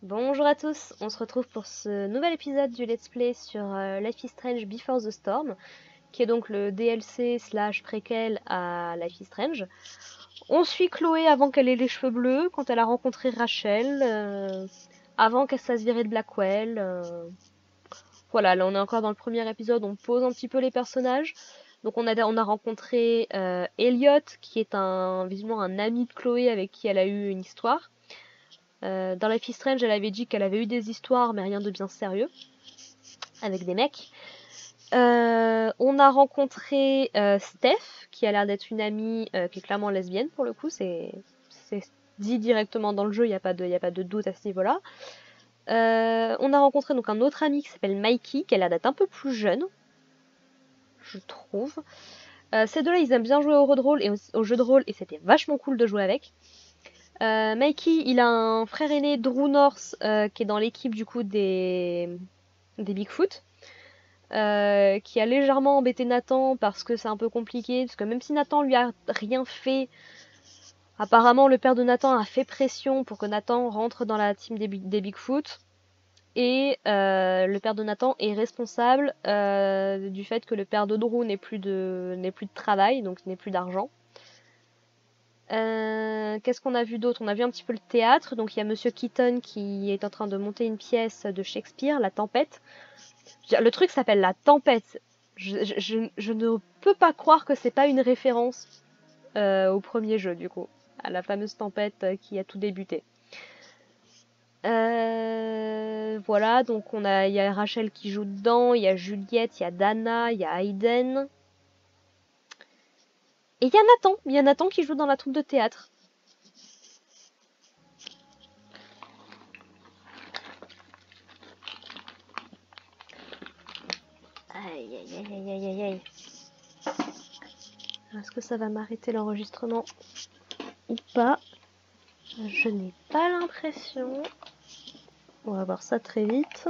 Bonjour à tous, on se retrouve pour ce nouvel épisode du Let's Play sur Life is Strange Before the Storm, qui est donc le DLC slash préquel à Life is Strange. On suit Chloé avant qu'elle ait les cheveux bleus, quand elle a rencontré Rachel, avant qu'elle se fasse virer de Blackwell. Voilà, là on est encore dans le premier épisode, on pose un petit peu les personnages. Donc on a rencontré Elliot, qui est visiblement un ami de Chloé avec qui elle a eu une histoire. Dans Life is Strange, elle avait dit qu'elle avait eu des histoires, mais rien de bien sérieux, avec des mecs. On a rencontré Steph, qui a l'air d'être une amie qui est clairement lesbienne pour le coup, c'est dit directement dans le jeu, il n'y a pas de doute à ce niveau-là. On a rencontré donc un autre ami qui s'appelle Mikey, qui a l'air d'être un peu plus jeune, je trouve. Ces deux-là, ils aiment bien jouer au jeu de rôle, et c'était vachement cool de jouer avec. Mikey, il a un frère aîné, Drew North, qui est dans l'équipe du coup des Bigfoot, qui a légèrement embêté Nathan parce que c'est un peu compliqué, parce que même si Nathan lui a rien fait, apparemment le père de Nathan a fait pression pour que Nathan rentre dans la team des Bigfoot, et le père de Nathan est responsable du fait que le père de Drew n'ait plus de travail, donc n'ait plus d'argent. Qu'est-ce qu'on a vu d'autre? On a vu un petit peu le théâtre, donc il y a Monsieur Keaton qui est en train de monter une pièce de Shakespeare, La Tempête. Le truc s'appelle La Tempête. Je ne peux pas croire que c'est pas une référence au premier jeu, du coup, à la fameuse tempête qui a tout débuté. Voilà, donc il y a Rachel qui joue dedans, il y a Juliette, il y a Dana, il y a Hayden. Et il y a Nathan qui joue dans la troupe de théâtre. Aïe, aïe, aïe, aïe, aïe, aïe, aïe. Est-ce que ça va m'arrêter l'enregistrement ou pas? Je n'ai pas l'impression. On va voir ça très vite.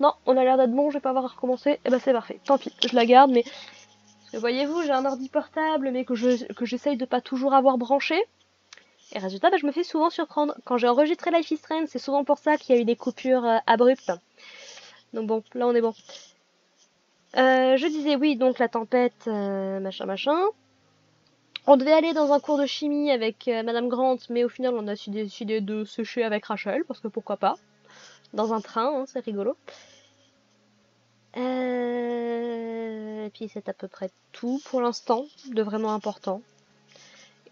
Non, on a l'air d'être bon, je vais pas avoir à recommencer. Eh ben c'est parfait, tant pis, je la garde, mais... Voyez-vous, j'ai un ordi portable, mais que j'essaye de pas toujours avoir branché. Et résultat, je me fais souvent surprendre. Quand j'ai enregistré Life is Strange, c'est souvent pour ça qu'il y a eu des coupures abruptes. Donc bon, là on est bon. Je disais oui, donc la tempête, machin machin. On devait aller dans un cours de chimie avec Madame Grant, mais au final on a décidé de sécher avec Rachel, parce que pourquoi pas. Dans un train, hein, c'est rigolo. Et puis c'est à peu près tout pour l'instant, de vraiment important.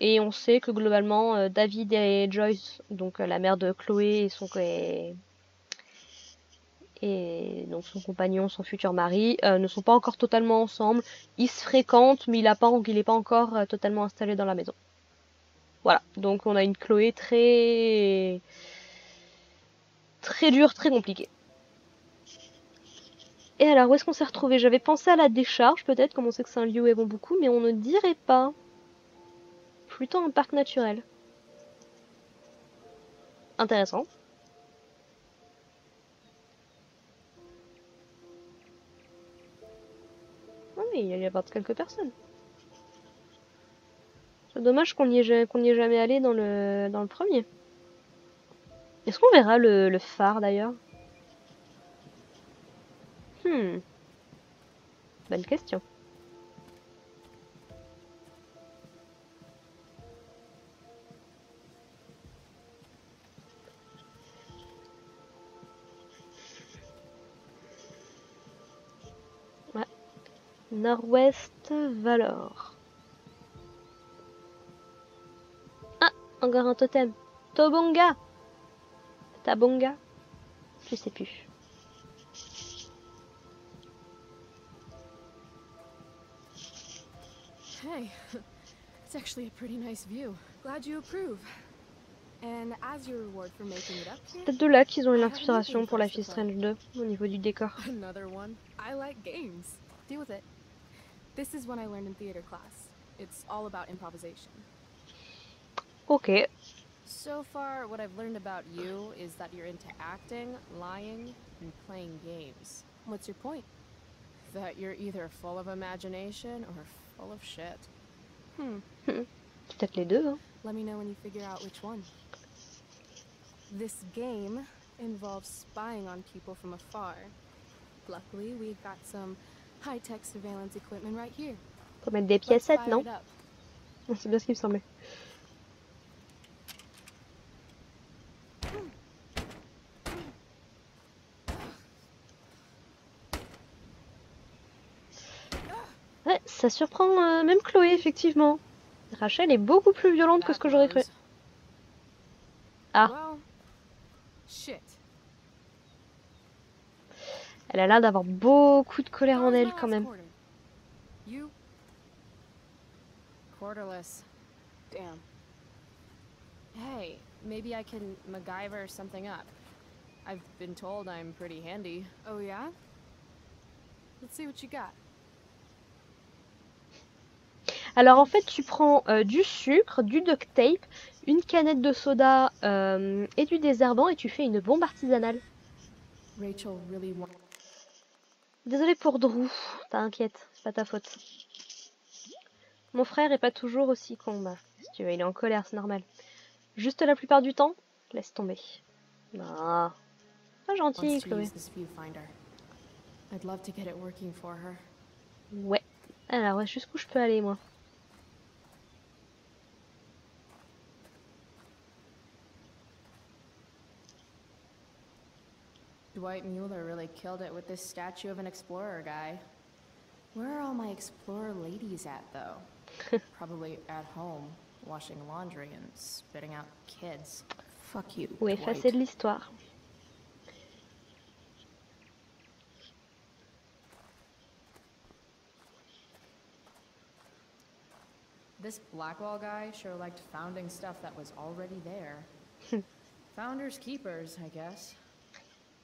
Et on sait que globalement, David et Joyce, donc la mère de Chloé et donc son compagnon, son futur mari, ne sont pas encore totalement ensemble. Ils se fréquentent, mais il est pas encore totalement installé dans la maison. Voilà, donc on a une Chloé très dure, très compliquée. Et alors, où est-ce qu'on s'est retrouvé? J'avais pensé à la décharge, peut-être, comme on sait que c'est un lieu où elles vont beaucoup, mais on ne dirait pas. Plutôt un parc naturel. Intéressant. Ah oui, il y a quelques personnes. C'est dommage qu'on n'y ait jamais allé dans le premier. Est-ce qu'on verra le phare d'ailleurs? Hmm, bonne question. Ouais. Nord-Ouest Valor. Ah, encore un totem. Tobonga. Tabonga. Je sais plus. Hey, it's actually a pretty nice view. Glad you approve. And as your reward for making it up here, C'est peut-être de là qu'ils ont eu I have a new l'inspiration game pour for us Life to is play. Strange 2 au niveau du décor. Another one. I like games. Deal with it. This is one I learned in theater class. It's all about improvisation. Ok. So far, what I've learned about you is that you're into acting, lying, and playing games. What's your point? That you're either full of imagination or full of shit. Peut-être les deux, hein. Let me know when you figure out which one. This game involves spying on people from afar. Luckily, we've got some high-tech surveillance equipment right here. Faut mettre des Let's piécettes, fire non? it up. C'est bien ce qui me semblait. Ouais, ça surprend même Chloé, effectivement. Rachel est beaucoup plus violente que ce que j'aurais cru. Ah. Well, shit. Elle a l'air d'avoir beaucoup de colère en elle, quand même. You? Quarterless. Damn. Hey, maybe I can MacGyver something up. I've been told I'm pretty handy. Oh yeah? Let's see what you got. Alors en fait, tu prends du sucre, du duct tape, une canette de soda et du désherbant et tu fais une bombe artisanale. Rachel really wants. Désolée pour Drew, t'inquiète, c'est pas ta faute. Mon frère est pas toujours aussi con, bah, si tu veux, il est en colère, c'est normal. Juste la plupart du temps, laisse tomber. Ah, pas gentil, Chloé. I'd love to get it working for her. Ouais. Alors, jusqu'où je peux aller, moi? Dwight Mueller really killed it with this statue of an explorer guy. Where are all my explorer ladies at, though? Probably at home, washing laundry and spitting out kids. Fuck you, Ou effacer de l'histoire. This Blackwell guy sure liked founding stuff that was already there. Founders keepers, I guess.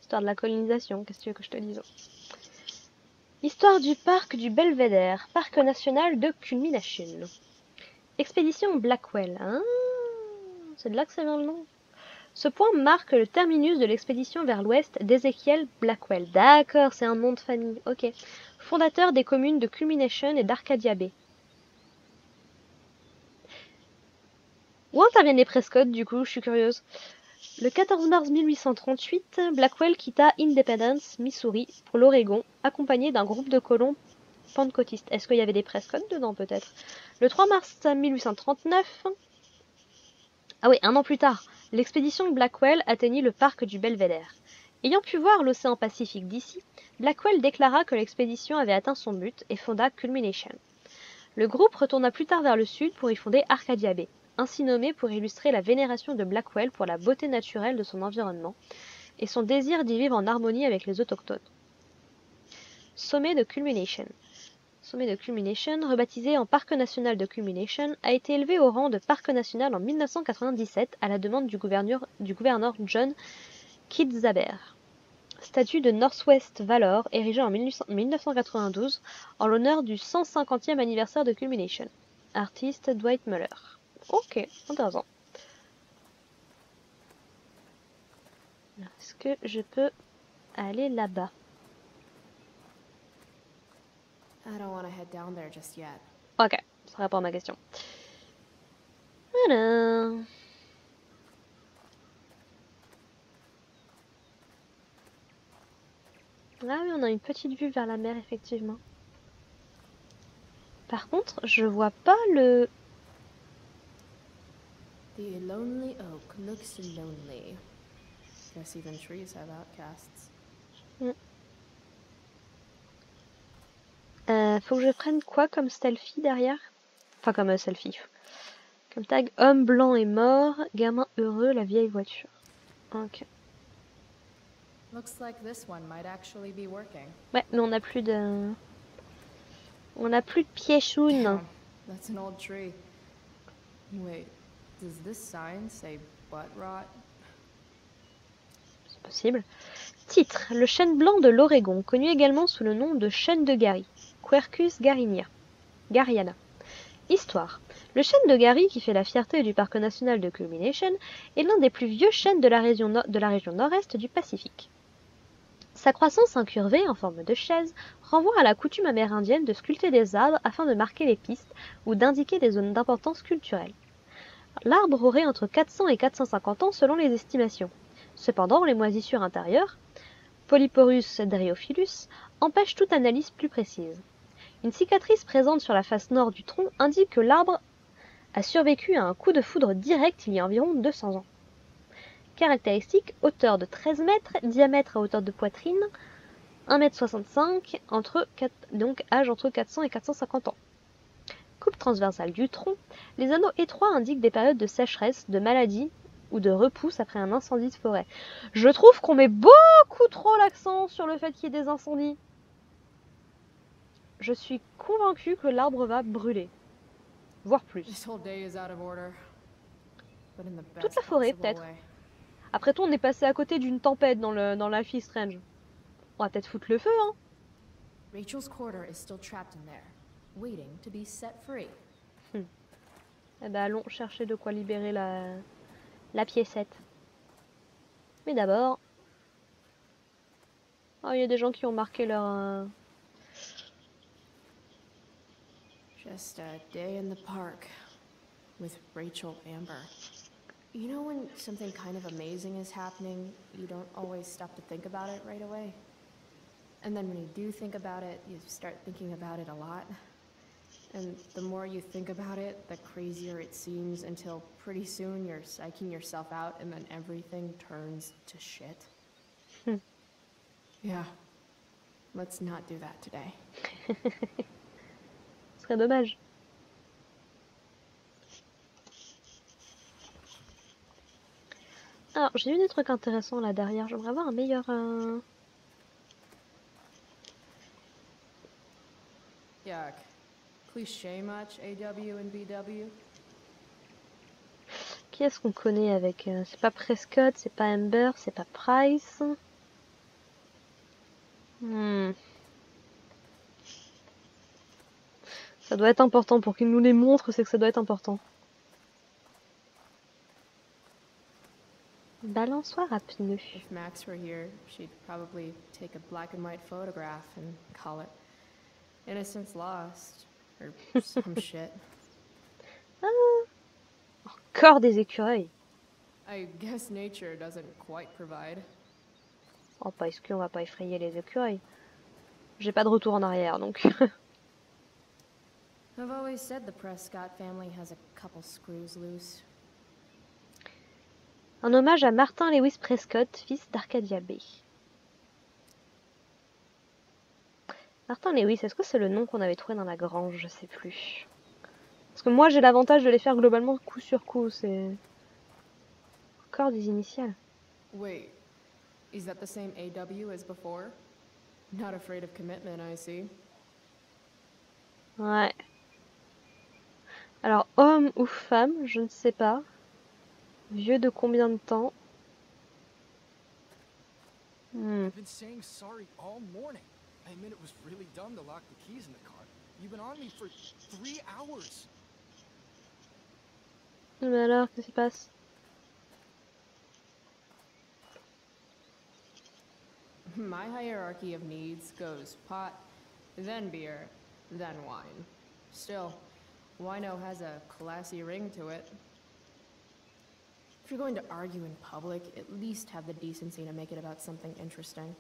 Histoire de la colonisation, qu'est-ce que tu veux que je te dise? Histoire du parc du Belvédère, parc national de Culmination. Expédition Blackwell. Ah, c'est de là que ça vient le nom. Ce point marque le terminus de l'expédition vers l'ouest d'Ezekiel Blackwell. D'accord, c'est un nom de famille. Ok. Fondateur des communes de Culmination et d'Arcadia Bay. Où interviennent les Prescott, du coup, je suis curieuse. Le 14 mars 1838, Blackwell quitta Independence, Missouri, pour l'Oregon, accompagné d'un groupe de colons pentecôtistes. Est-ce qu'il y avait des Prescott dedans, peut-être? Le 3 mars 1839... Ah oui, un an plus tard, l'expédition Blackwell atteignit le parc du Belvédère. Ayant pu voir l'océan Pacifique d'ici, Blackwell déclara que l'expédition avait atteint son but et fonda Culmination. Le groupe retourna plus tard vers le sud pour y fonder Arcadia Bay, ainsi nommé pour illustrer la vénération de Blackwell pour la beauté naturelle de son environnement et son désir d'y vivre en harmonie avec les autochtones. Sommet de Culmination. Sommet de Culmination, rebaptisé en Parc national de Culmination, a été élevé au rang de parc national en 1997 à la demande du gouverneur John Kitzhaber. Statue de Northwest Valor érigée en 1992 en l'honneur du 150e anniversaire de Culmination. Artiste Dwight Mueller. Ok, intéressant. Est-ce que je peux aller là-bas? I don't want to head down there just yet. Ok, ça répond à ma question. Voilà. Ah oui, on a une petite vue vers la mer, effectivement. Par contre, je vois pas le... The lonely oak looks lonely. Guess even trees have outcasts. Faut que je prenne quoi comme selfie derrière? Enfin, comme selfie. Comme tag, homme blanc est mort, gamin heureux, la vieille voiture. Ok. Looks like this one might actually be working. Ouais, mais on n'a plus de... On n'a plus de piéchoune. That's an old tree. Wait, does this sign say butt rot? C'est possible. Titre, le chêne blanc de l'Oregon, connu également sous le nom de chêne de Gary, Quercus gariana. Histoire. Le chêne de Gary, qui fait la fierté du parc national de Culmination, est l'un des plus vieux chênes de la région nord-est du Pacifique. Sa croissance incurvée, en forme de chaise, renvoie à la coutume amérindienne de sculpter des arbres afin de marquer les pistes ou d'indiquer des zones d'importance culturelle. L'arbre aurait entre 400 et 450 ans selon les estimations. Cependant, les moisissures intérieures, Polyporus dryophilus, empêchent toute analyse plus précise. Une cicatrice présente sur la face nord du tronc indique que l'arbre a survécu à un coup de foudre direct il y a environ 200 ans. Caractéristiques, hauteur de 13 mètres, diamètre à hauteur de poitrine, 1,65 m, donc âge entre 400 et 450 ans. Coupe transversale du tronc, les anneaux étroits indiquent des périodes de sécheresse, de maladie ou de repousse après un incendie de forêt. Je trouve qu'on met beaucoup trop l'accent sur le fait qu'il y ait des incendies. Je suis convaincue que l'arbre va brûler. Voire plus. Toute la forêt, peut-être. Après tout, on est passé à côté d'une tempête dans Life is Strange. On va peut-être foutre le feu, hein. Rachel's quarter is still trapped in there, waiting to be set free. Eh ben, allons chercher de quoi libérer la piécette. Mais d'abord... Oh, il y a des gens qui ont marqué leur... Just a day in the park with Rachel Amber. You know when something kind of amazing is happening, you don't always stop to think about it right away? And then when you do think about it, you start thinking about it a lot. And the more you think about it, the crazier it seems until pretty soon you're psyching yourself out and then everything turns to shit. Yeah. Let's not do that today. Ce serait dommage. Alors, j'ai vu des trucs intéressants là derrière. J'aimerais avoir un meilleur... Yuck. Cliché much, AW and BW? Qui est-ce qu'on connaît avec... c'est pas Prescott, c'est pas Amber, c'est pas Price. Ça doit être important pour qu'il nous les montre, c'est que ça doit être important. Balançoire à pneus. If Max were here, she'd probably take a black and white photograph and call it Innocence Lost, or some shit. Ah, encore des écureuils. I guess nature doesn't quite provide. Oh, parce qu'on va pas effrayer les écureuils. J'ai pas de retour en arrière, donc... I've always said the Prescott family has a couple screws loose. Un hommage à Martin Lewis Prescott, fils d'Arcadia Bay. Martin Lewis, est-ce que c'est le nom qu'on avait trouvé dans la grange? Je sais plus. Parce que moi j'ai l'avantage de les faire globalement coup sur coup, c'est... Encore des initiales. Wait, is that the same AW as before? Not afraid of commitment, I see. Ouais. Alors, homme ou femme, je ne sais pas. Vieux de combien de temps? I've been saying sorry all morning. I admit it was really dumb to lock the keys in the car. You've been on me for 3 hours. Mais alors, qu'est-ce qui se passe? My hierarchy of needs goes pot, then beer, then wine. Still, wino has a classy ring to it. If you're going to argue in public, at least have the decency to make it about something interesting.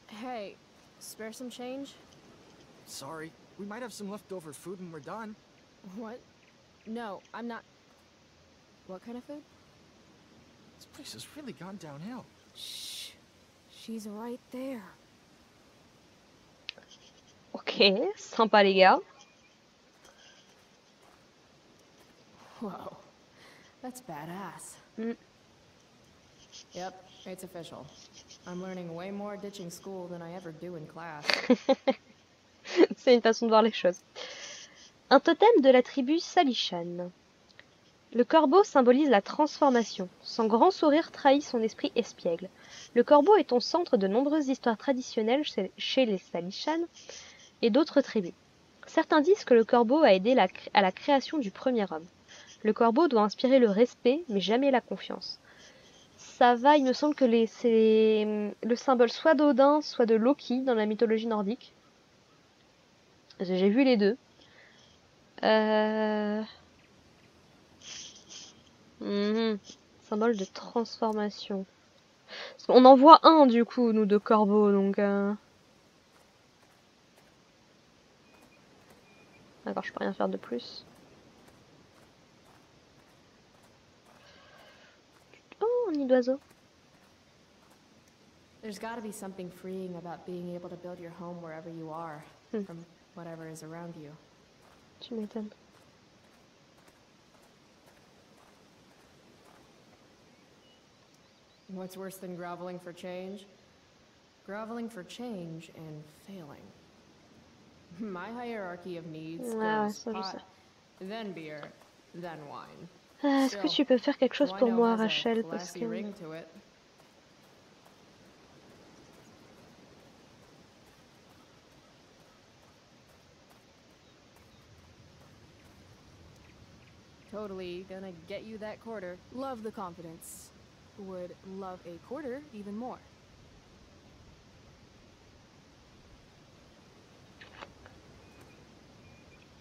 Hey, spare some change? Sorry, we might have some leftover food when we're done. What? No, I'm not... What kind of food? This place has really gone downhill. Shh. She's right there. Ok, sympa les gars. Whoa. That's badass. Yep, it's official. I'm learning way more ditching school than I ever do in class. C'est une façon de voir les choses. Un totem de la tribu Salishan. Le corbeau symbolise la transformation. Son grand sourire trahit son esprit espiègle. Le corbeau est au centre de nombreuses histoires traditionnelles chez les Salishan et d'autres tribus. Certains disent que le corbeau a aidé à la création du premier homme. Le corbeau doit inspirer le respect, mais jamais la confiance. ça va, il me semble que c'est le symbole soit d'Odin, soit de Loki dans la mythologie nordique. J'ai vu les deux. Symbole de transformation. On en voit un du coup, nous, de corbeaux, donc... D'accord, je peux rien faire de plus. Oh, un nid d'oiseau. There's gotta be something freeing about being able to build your home wherever you are, from whatever is around you. Tu m'étonnes. What's worse than groveling for change? Groveling for change and failing. My hierarchy of needs goes pot, then beer, then wine. Est-ce que tu peux faire quelque chose pour moi, Rachel, parce que... Totally gonna get you that quarter. Love the confidence. Would love a quarter even more.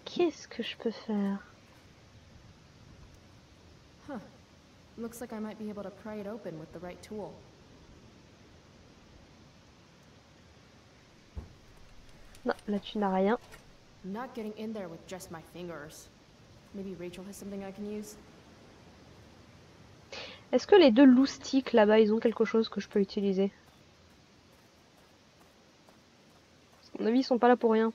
Qu'est-ce que je peux faire? Huh. Looks like I might be able to pry it open with the right tool. Non, là tu n'as rien. I'm not getting in there with just my fingers. Maybe Rachel has something I can use. Est-ce que les deux loustiques là-bas, ils ont quelque chose que je peux utiliser? À mon avis, ils sont pas là pour rien.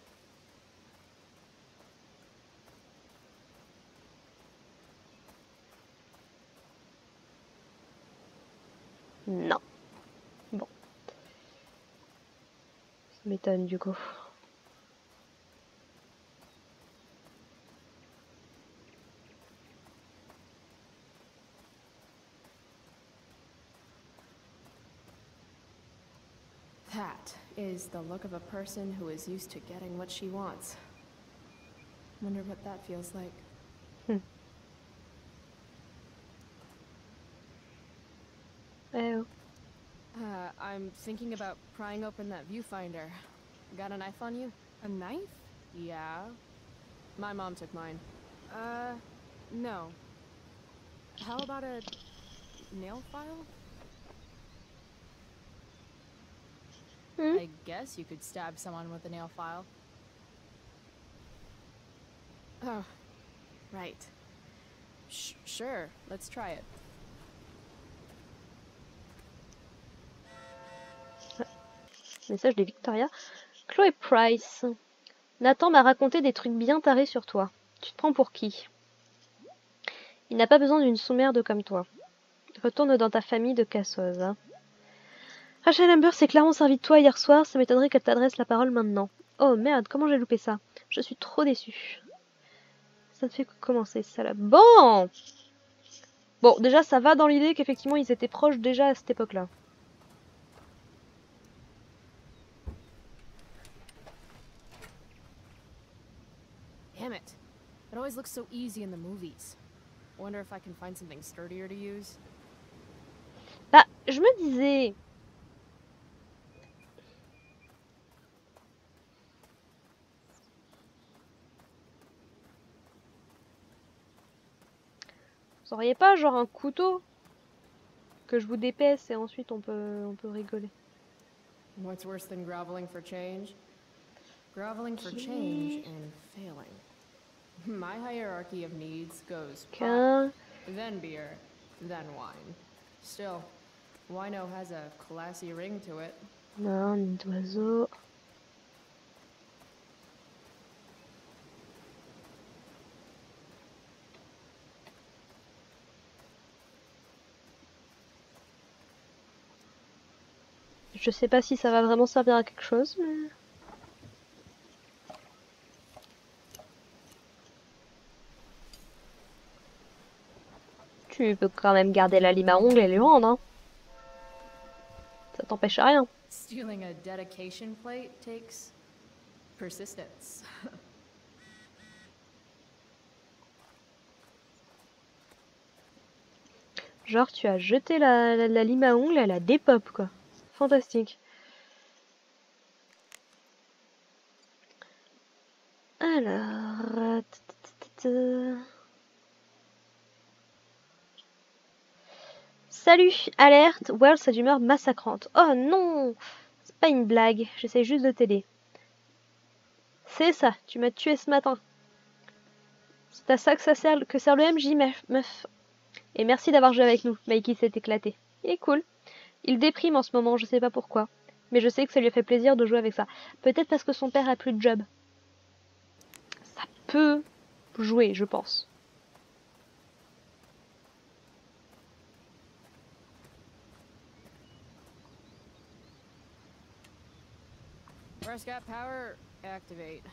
Non. Bon. Ça m'étonne du coup. That is the look of a person who is used to getting what she wants. Wonder what that feels like. I'm thinking about prying open that viewfinder. Got a knife on you? A knife? Yeah. My mom took mine. No. How about a nail file? I guess you could stab someone with a nail file. Oh, right. Sure, let's try it. Message de Victoria. Chloé Price. Nathan m'a raconté des trucs bien tarés sur toi. Tu te prends pour qui? Il n'a pas besoin d'une sous-merde comme toi. Retourne dans ta famille de cassos. Hein. Rachel Amber s'est clairement servi de toi hier soir, ça m'étonnerait qu'elle t'adresse la parole maintenant. Oh merde, comment j'ai loupé ça? Je suis trop déçue. Ça ne fait que commencer, salope. Bon! Bon, déjà, ça va dans l'idée qu'effectivement, ils étaient proches déjà à cette époque-là. Damn it. It always looks so easy in the movies. I wonder if I can find something sturdier to use. Bah, je me disais... Vous auriez pas genre un couteau que je vous dépaisse et ensuite on peut rigoler. What's worse than groveling for change? Groveling for change and failing. My hierarchy of needs goes pop, then beer, then wine. Still, wino has a classy ring to it. Non, nid d'oiseau. Je sais pas si ça va vraiment servir à quelque chose, mais... Tu peux quand même garder la lime à ongles et les vendre, hein. Ça t'empêche à rien. Stealing a dedication plate takes persistence. Genre, tu as jeté la lime à ongles, elle a des pop, quoi. Fantastique. Alors... Salut, alerte, Wells a d'humeur massacrante. Oh non, c'est pas une blague, j'essaie juste de t'aider. C'est ça, tu m'as tué ce matin. C'est à ça que sert le MJ, meuf. Et merci d'avoir joué avec nous, Mikey s'est éclaté. Il est cool. Il déprime en ce moment, je sais pas pourquoi. Mais je sais que ça lui a fait plaisir de jouer avec ça. Peut-être parce que son père a plus de job. Ça peut jouer, je pense. Prescott power activate.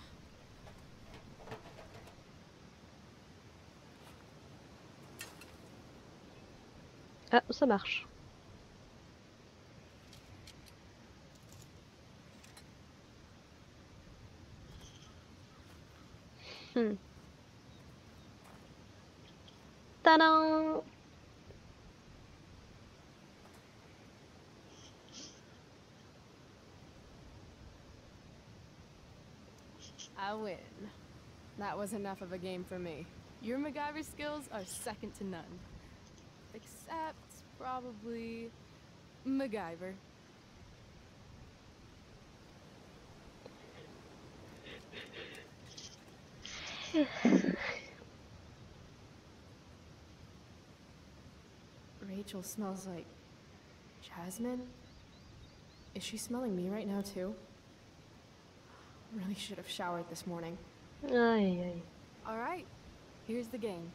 Ah, ça marche. Tadam! I win. That was enough of a game for me. Your MacGyver skills are second to none. Except, probably, MacGyver. Rachel smells like... Jasmine? Is she smelling me right now, too? Really should have showered this morning. Aïe, aïe. Alright, here's the game.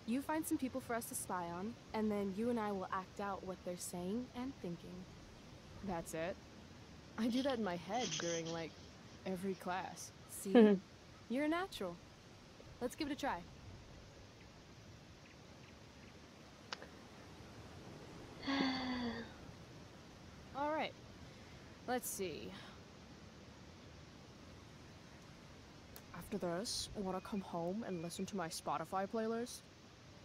You find some people for us to spy on, and then you and I will act out what they're saying and thinking. That's it? I do that in my head during, like, every class. See? You're a natural. Let's give it a try. Alright. Let's see. After this, I want to come home and listen to my Spotify playlist.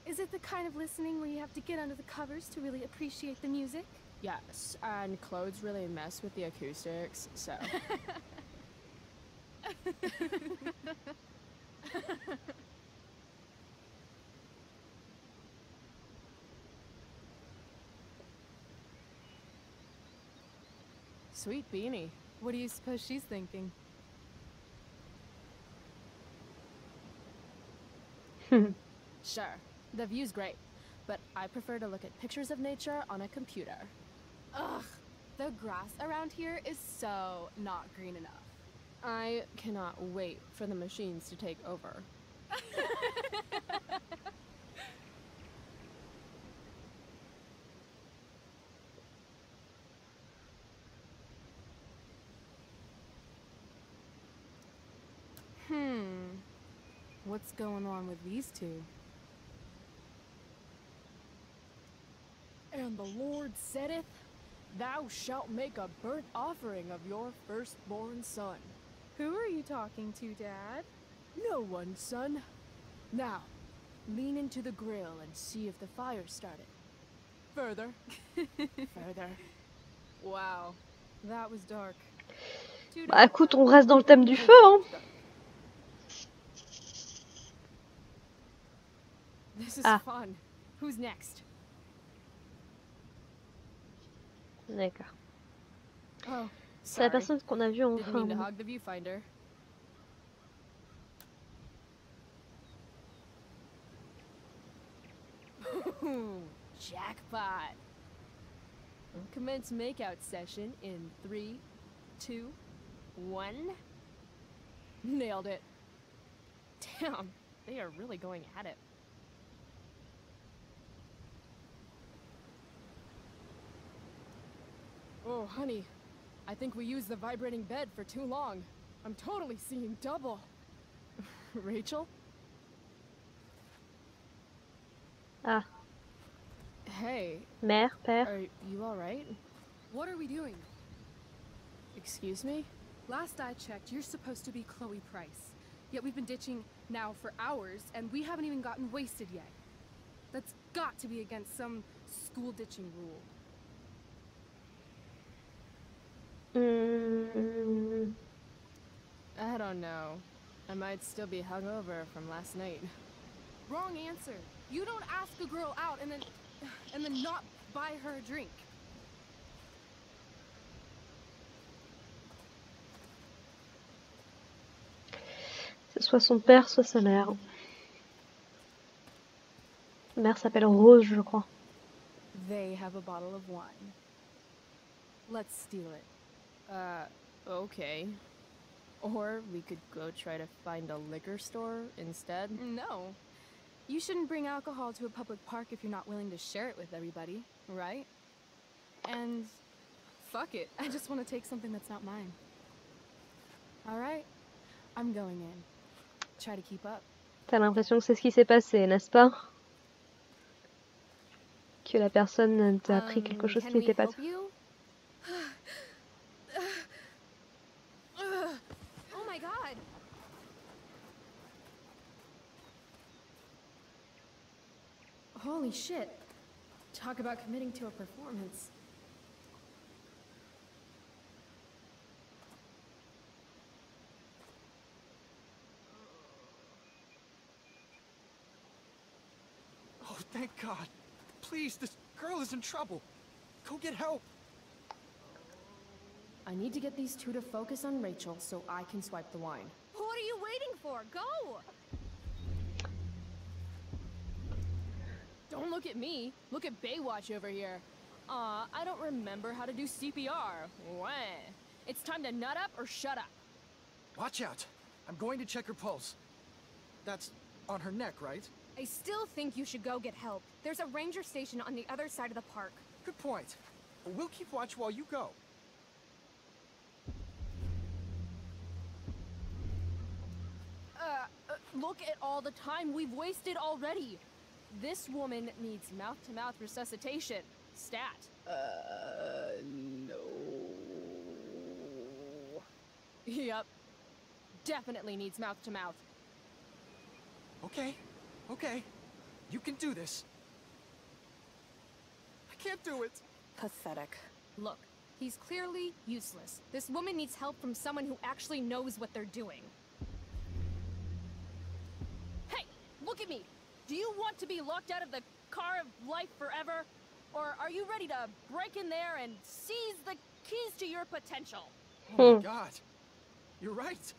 Is it the kind of listening where you have to get under the covers to really appreciate the music? Yes, and clothes really mess with the acoustics, so... Sweet beanie. What do you suppose she's thinking? Sure, the view's great, but I prefer to look at pictures of nature on a computer. Ugh, the grass around here is so not green enough. I cannot wait for the machines to take over. What's going on with these two? And the Lord saith, Thou shalt make a burnt offering of your firstborn son. Who are you talking to, Dad? No one, son. Now, lean into the grill and see if the fire started. Further. Further. Wow, that was dark. Bah écoute, on reste dans le thème du feu, hein. This is fun. Who's next? D'accord. Oh, c'est la personne qu'on a vue en fin. Didn't mean to hog the viewfinder. Jackpot. Commence makeout session in 3, 2, 1. Nailed it. Damn, they are really going at it. Oh, honey, I think we used the vibrating bed for too long. I'm totally seeing double. Rachel? Ah. Hey. Mère, père. Are you alright? What are we doing? Excuse me? Last I checked, you're supposed to be Chloe Price. Yet we've been ditching now for hours, and we haven't even gotten wasted yet. Let's got to be against some school ditching rule. I don't know. I might still be hungover from last night. Wrong answer. You don't ask a girl out and then not buy her a drink. C'est soit son père, soit sa mère. Sa mère s'appelle Rose, je crois. They have a bottle of wine. Let's steal it. Okay. Or we could go try to find a liquor store instead. No. You shouldn't bring alcohol to a public park if you're not willing to share it with everybody, right? And fuck it. I just want to take something that's not mine. All right. I'm going in. Try to keep up. T'as l'impression que c'est ce qui s'est passé, n'est-ce pas? Que la personne t'a appris quelque chose qui n'était pas ça. Oh my god. Holy shit. Talk about committing to a performance. Oh, thank God. Please, this girl is in trouble. Go get help. I need to get these two to focus on Rachel so I can swipe the wine. What are you waiting for? Go! Don't look at me. Look at Baywatch over here. I don't remember how to do CPR. Wah. It's time to nut up or shut up. Watch out. I'm going to check her pulse. That's on her neck, right? I still think you should go get help. There's a ranger station on the other side of the park. Good point. We'll keep watch while you go. Look at all the time we've wasted already. This woman needs mouth-to-mouth resuscitation. Stat. No. Yep. Definitely needs mouth-to-mouth. Okay. Okay. You can do this. I can't do it. Pathetic. Look, he's clearly useless. This woman needs help from someone who actually knows what they're doing. Hey, look at me. Do you want to be locked out of the car of life forever? Or are you ready to break in there and seize the keys to your potential? Oh my God. You're right.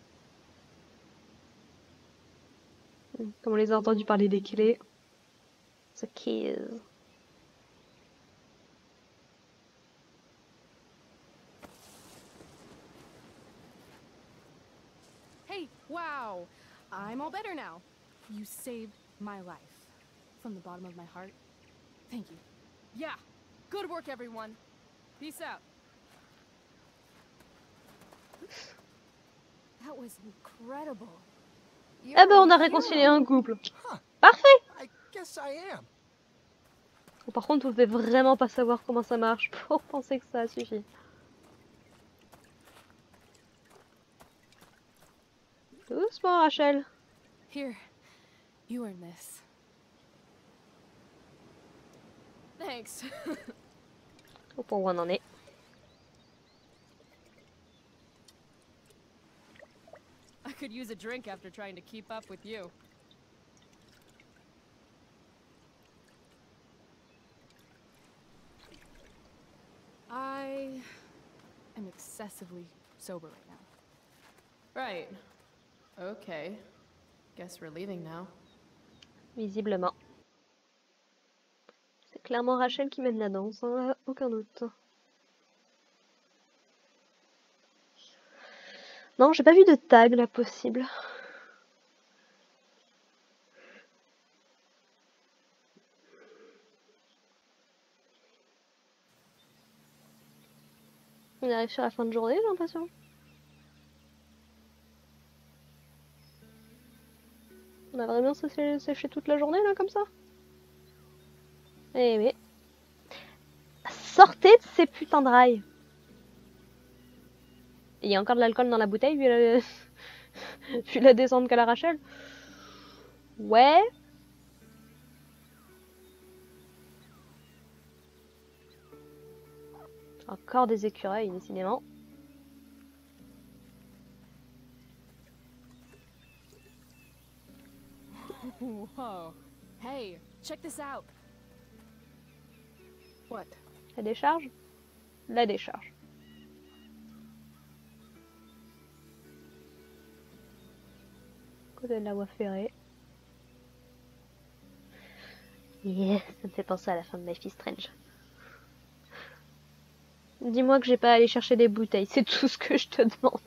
Comme on les a entendus parler des clés. The keys. Hey, wow. I'm all better now. You saved my life. From the bottom of my heart. Thank you. Yeah. Good work, everyone. Peace out. That was incredible. Eh ben on a réconcilié un couple. Parfait. I guess I am. Bon, par contre, vous devez vraiment pas savoir comment ça marche pour penser que ça suffit. Doucement, Rachel. Here, you earn this. Thanks. Au point où on en est. I could use a drink after trying to keep up with you. I am excessively sober right now. Right. Okay. Guess we're leaving now. Visiblement. C'est clairement Rachel qui mène la danse, hein, aucun doute. Non, j'ai pas vu de tag là possible. On arrive sur la fin de journée, j'ai l'impression. On a vraiment séché toute la journée là comme ça. Eh mais... Sortez de ces putains de rails. Il y a encore de l'alcool dans la bouteille vu la descente qu'a la Rachel. Ouais. Encore des écureuils, décidément. Whoa. Hey, check this out. What? La décharge? La décharge. Côté de la voie ferrée. Yeah, ça me fait penser à la fin de Life is Strange. Dis-moi que j'ai pas à aller chercher des bouteilles, c'est tout ce que je te demande.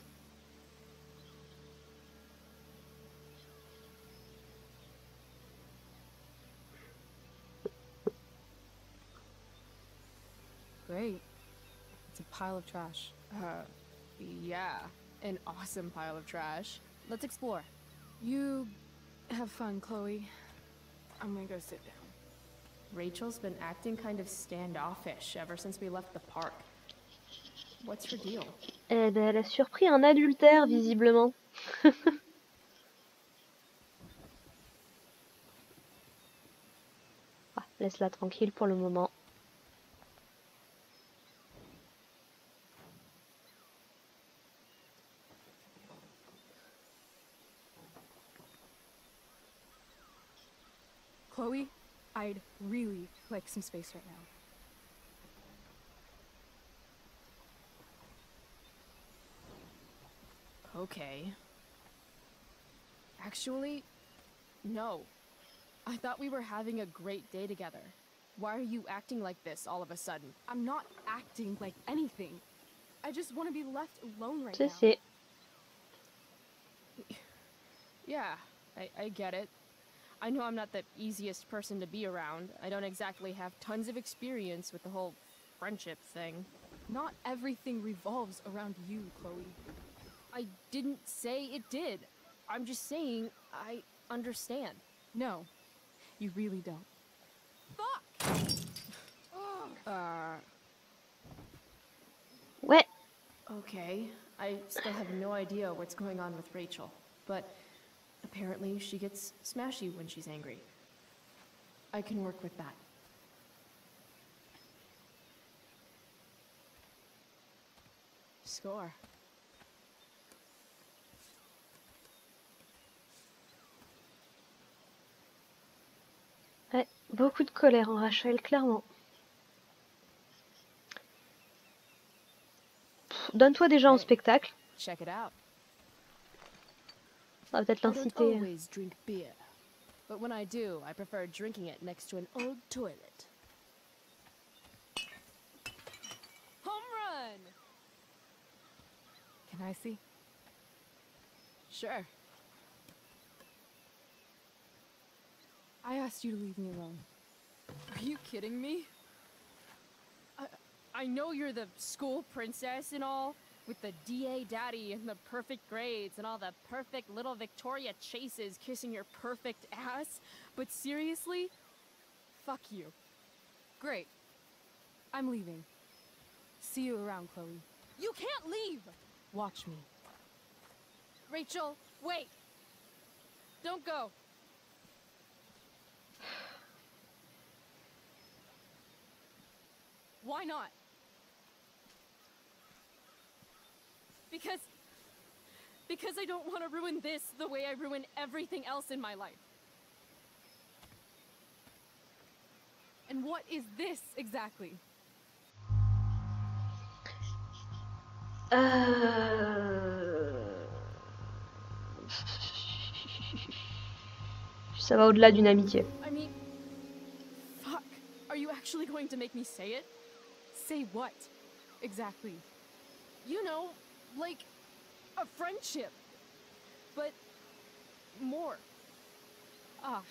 Great. It's a pile of trash. Yeah. An awesome pile of trash. Let's explore. You have fun, Chloe. I'm gonna go sit down. Rachel's been acting kind of standoffish ever since we left the park. What's her deal? Eh ben, elle a surpris un adultère, visiblement. Ah, laisse-la tranquille pour le moment. Chloe, I'd really like some space right now. Okay. Actually, no. I thought we were having a great day together. Why are you acting like this all of a sudden? I'm not acting like anything. I just want to be left alone right Si, now. si. Yeah, I get it. I know I'm not the easiest person to be around. I don't exactly have tons of experience with the whole friendship thing. Not everything revolves around you, Chloe. I didn't say it did. I'm just saying I understand. No, you really don't. Fuck! Ouais. Okay, I still have no idea what's going on with Rachel, but apparently she gets smashy when she's angry. I can work with that. Score. Ouais, beaucoup de colère en Rachel, clairement. Donne-toi déjà en spectacle. Check it out. Ça va peut-être I don't l'inciter. always drink beer, but when I do, I prefer drinking it next to an old toilet. Home run! Can I see? Sure. I asked you to leave me alone. Are you kidding me? I know you're the school princess and all, with the DA daddy and the perfect grades and all the perfect little Victoria chases kissing your perfect ass, but seriously? Fuck you. Great. I'm leaving. See you around, Chloe. You can't leave! Watch me. Rachel, wait! Don't go! Why not? Because I don't want to ruin this the way I ruin everything else in my life. And what is this exactly? Ça va au-delà d'une amitié. I mean, fuck. Are you actually going to make me say it? Say what? Exactly. You know, like a friendship. But more. Ah,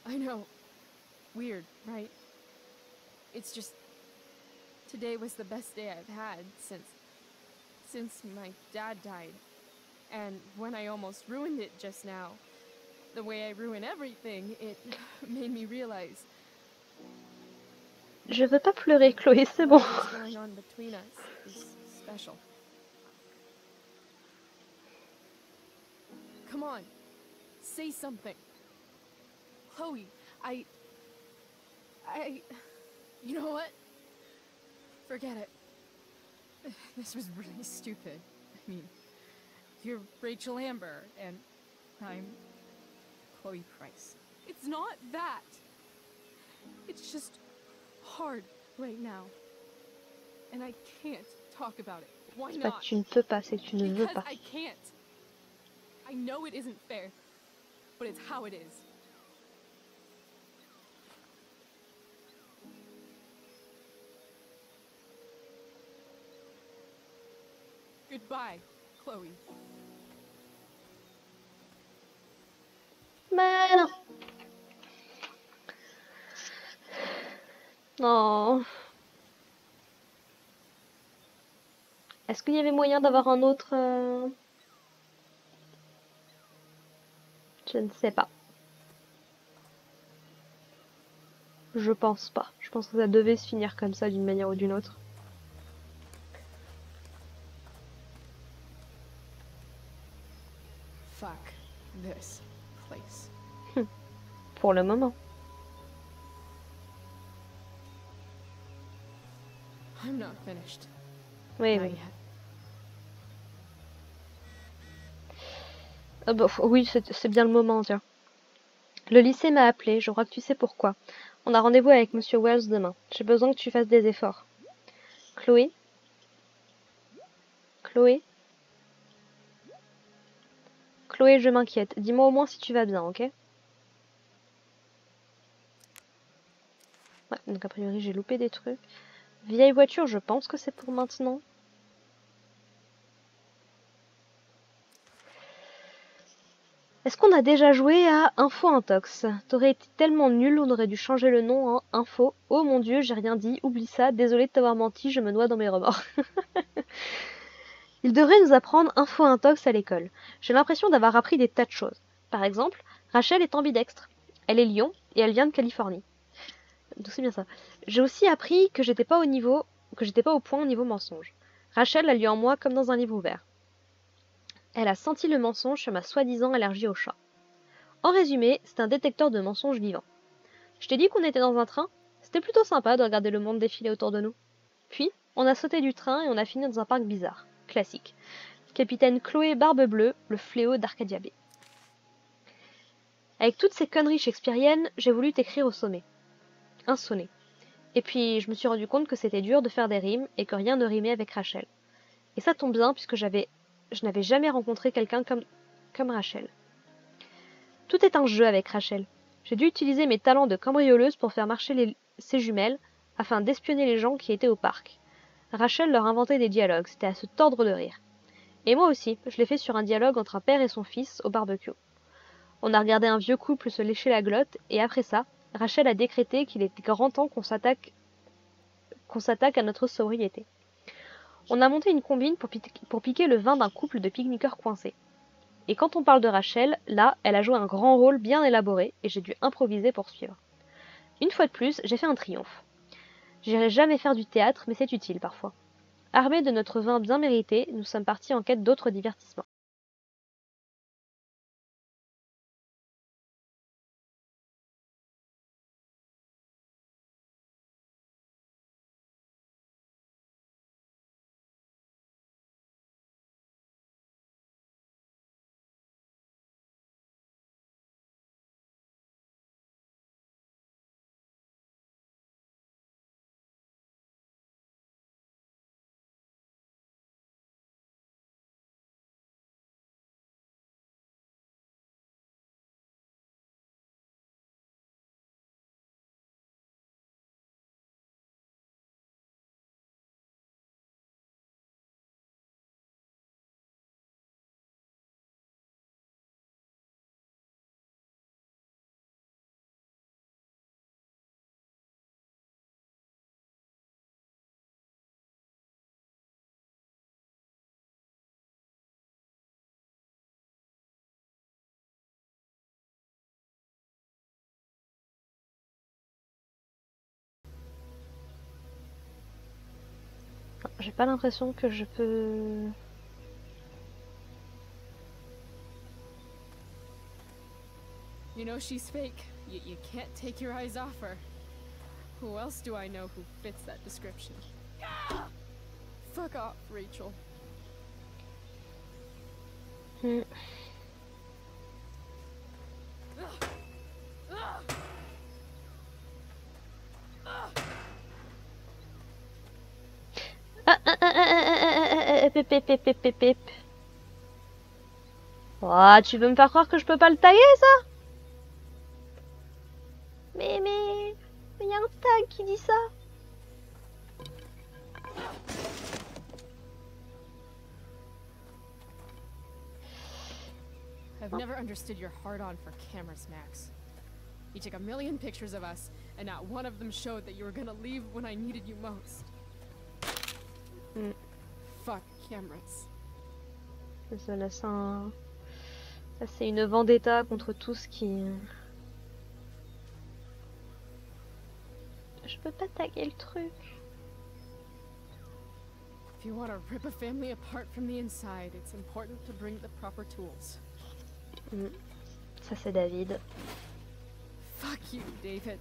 I know. Weird, right? It's just today was the best day I've had since my dad died. And when I almost ruined it just now, the way I ruin everything, it made me realize Je veux pas pleurer, Chloé, c'est bon. what's going on between us is special. Come on, say something. Chloe, You know what? Forget it. This was really stupid. I mean, you're Rachel Amber, and I'm Chloe Price. It's not that. It's just hard right now. And I can't talk about it. Why C'est pas not? que tu ne peux pas, c'est que tu ne veux Because pas. I can't. I know it isn't fair, but it's how it is. Goodbye, Chloe. Mais non. Non. Est-ce qu'il y avait moyen d'avoir un autre... Je ne sais pas. Je pense pas. Je pense que ça devait se finir comme ça d'une manière ou d'une autre. Fuck this place. Pour le moment. I'm not finished. Oui, Not oui. yet. Ah bah, oui, c'est bien le moment, tiens. Le lycée m'a appelé, je crois que tu sais pourquoi. On a rendez-vous avec Monsieur Wells demain. J'ai besoin que tu fasses des efforts. Chloé? Chloé? Chloé, je m'inquiète. Dis-moi au moins si tu vas bien, ok? Ouais, donc a priori j'ai loupé des trucs. Vieille voiture, je pense que c'est pour maintenant. Est-ce qu'on a déjà joué à Info Intox? T'aurais été tellement nul, on aurait dû changer le nom en Info. Oh mon dieu, j'ai rien dit, oublie ça, désolé de t'avoir menti, je me noie dans mes remords. Il devrait nous apprendre Info Intox à l'école. J'ai l'impression d'avoir appris des tas de choses. Par exemple, Rachel est ambidextre. Elle est lion et elle vient de Californie. Donc c'est bien ça. J'ai aussi appris que j'étais pas au point au niveau mensonge. Rachel a lu en moi comme dans un livre ouvert. Elle a senti le mensonge sur ma soi-disant allergie au chat. En résumé, c'est un détecteur de mensonges vivant. Je t'ai dit qu'on était dans un train? C'était plutôt sympa de regarder le monde défiler autour de nous. Puis, on a sauté du train et on a fini dans un parc bizarre. Classique. Capitaine Chloé Barbe-Bleue, le fléau d'Arcadia Bay. Avec toutes ces conneries shakespeariennes, j'ai voulu t'écrire au sommet. Un sonnet. Et puis, je me suis rendu compte que c'était dur de faire des rimes et que rien ne rimait avec Rachel. Et ça tombe bien puisque je n'avais jamais rencontré quelqu'un comme Rachel. Tout est un jeu avec Rachel. J'ai dû utiliser mes talents de cambrioleuse pour faire marcher ses jumelles afin d'espionner les gens qui étaient au parc. Rachel leur inventait des dialogues, c'était à se tordre de rire. Et moi aussi, je l'ai fait sur un dialogue entre un père et son fils au barbecue. On a regardé un vieux couple se lécher la glotte et après ça, Rachel a décrété qu'il était grand temps qu'on s'attaque à notre sobriété. On a monté une combine pour piquer le vin d'un couple de pique-niqueurs coincés. Et quand on parle de Rachel, là, elle a joué un grand rôle bien élaboré et j'ai dû improviser pour suivre. Une fois de plus, j'ai fait un triomphe. J'irai jamais faire du théâtre, mais c'est utile parfois. Armés de notre vin bien mérité, nous sommes partis en quête d'autres divertissements. J'ai pas l'impression que je peux... You know she's fake. You can't take your eyes off her. Who else do I know who fits that description? Fuck off, Rachel. Oh, tu veux me faire croire que je peux pas le tailler, ça? Mais y a un tag qui dit ça. I've never understood your hard-on for cameras, Max. You took a million pictures of us, and not one of them showed that you were gonna leave when I needed you most. Fuck cameras. Ça, là, ça c'est une vendetta contre tout ce qui... Je peux pas taguer le truc. If you want to rip a family apart from the inside, it's important to bring the proper tools. Ça c'est David. Fuck you, David.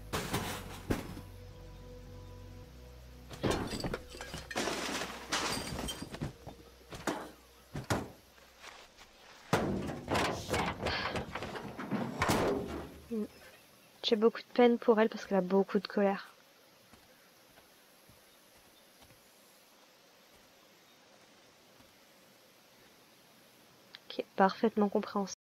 J'ai beaucoup de peine pour elle parce qu'elle a beaucoup de colère. Qui est parfaitement compréhensible.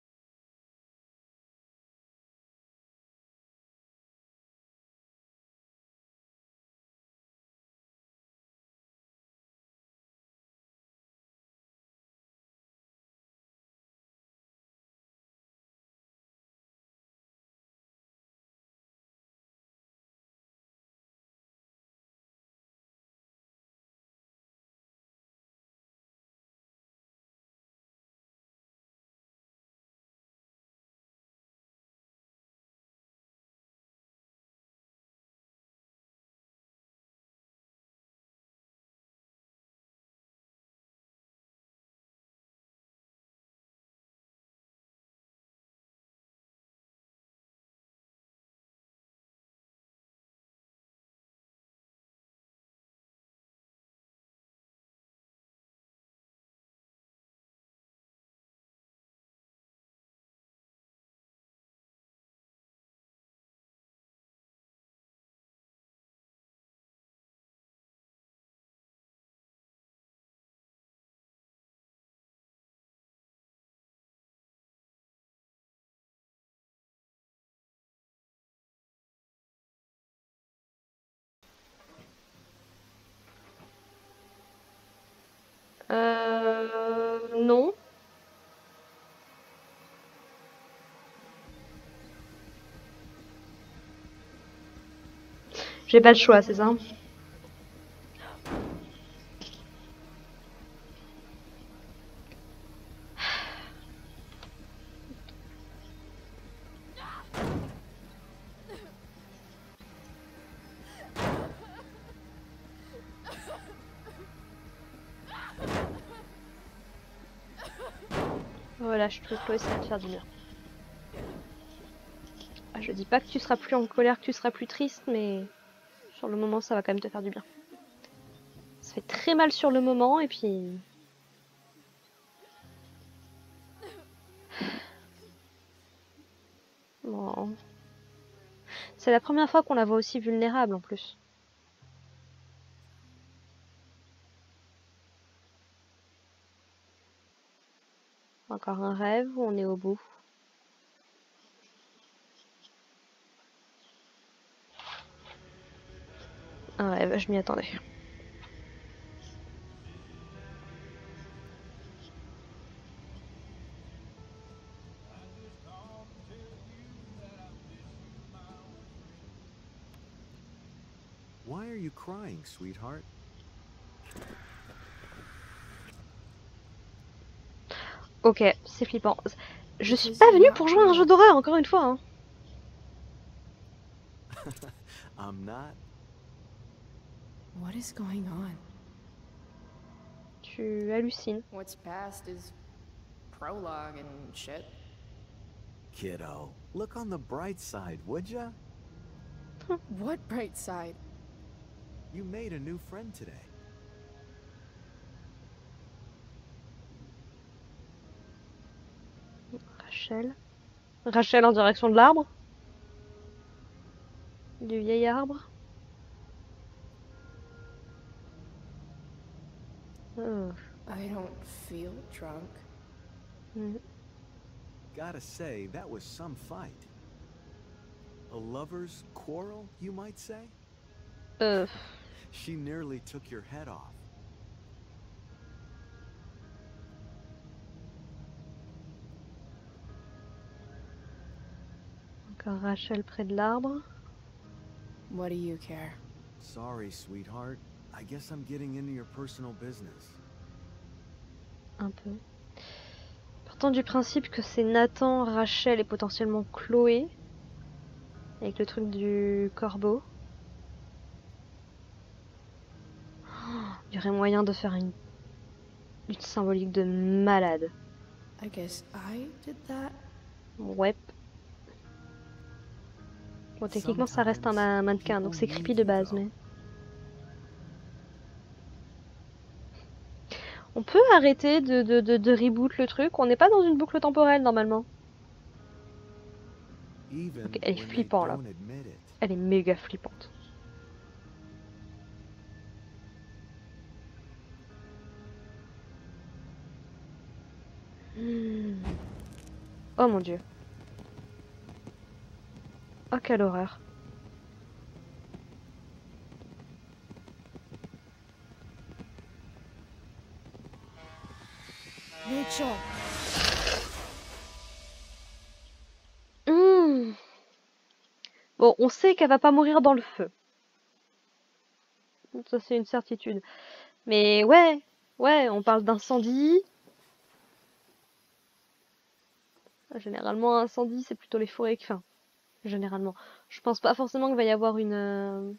Non. J'ai pas le choix, c'est ça? Voilà, je trouve que Chloé, ça va te faire du bien. Ah, je dis pas que tu seras plus en colère, que tu seras plus triste, mais sur le moment, ça va quand même te faire du bien. Ça fait très mal sur le moment, et puis... Bon. C'est la première fois qu'on la voit aussi vulnérable, en plus. Encore un rêve ou on est au bout? Un rêve, je m'y attendais. Why are you crying, sweetheart? Ok, c'est flippant. Je suis pas venue pour jouer à un jeu d'horreur, encore une fois. Hein. I'm not. What is going on? Tu hallucines. What's past is prologue and shit. Kiddo, look on the bright side, would ya? What bright side? You made a new friend today. Rachel. Rachel en direction de l'arbre. Du vieil arbre. Oh. I don't feel drunk. Gotta say, that was some fight. A lover's quarrel, you might say? She nearly took your head off. Encore Rachel près de l'arbre. What do you care? Sorry, sweetheart. I guess I'm getting into your personal business. Un peu. Partant du principe que c'est Nathan, Rachel et potentiellement Chloé. Avec le truc du corbeau. Il y aurait moyen de faire une lutte symbolique de malade. I guess I did that. Ouais. Bon, techniquement, ça reste un mannequin, donc c'est creepy de base, mais... On peut arrêter de reboot le truc, on n'est pas dans une boucle temporelle, normalement. Ok, elle est flippante, là. Elle est méga flippante. Oh mon dieu. Oh, quelle horreur. Rachel. Bon, on sait qu'elle va pas mourir dans le feu. Ça, c'est une certitude. Mais ouais, on parle d'incendie. Généralement, incendie, c'est plutôt les forêts. Enfin, généralement. Je pense pas forcément qu'il va y avoir une...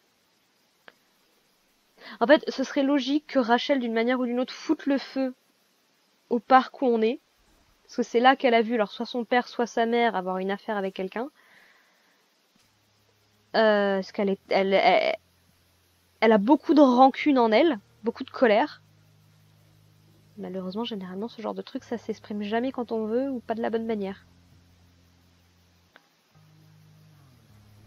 En fait, ce serait logique que Rachel, d'une manière ou d'une autre, foute le feu au parc où on est. Parce que c'est là qu'elle a vu, alors soit son père, soit sa mère, avoir une affaire avec quelqu'un. Parce qu'elle elle a beaucoup de rancune en elle, beaucoup de colère. Malheureusement, généralement, ce genre de truc, ça s'exprime jamais quand on veut ou pas de la bonne manière.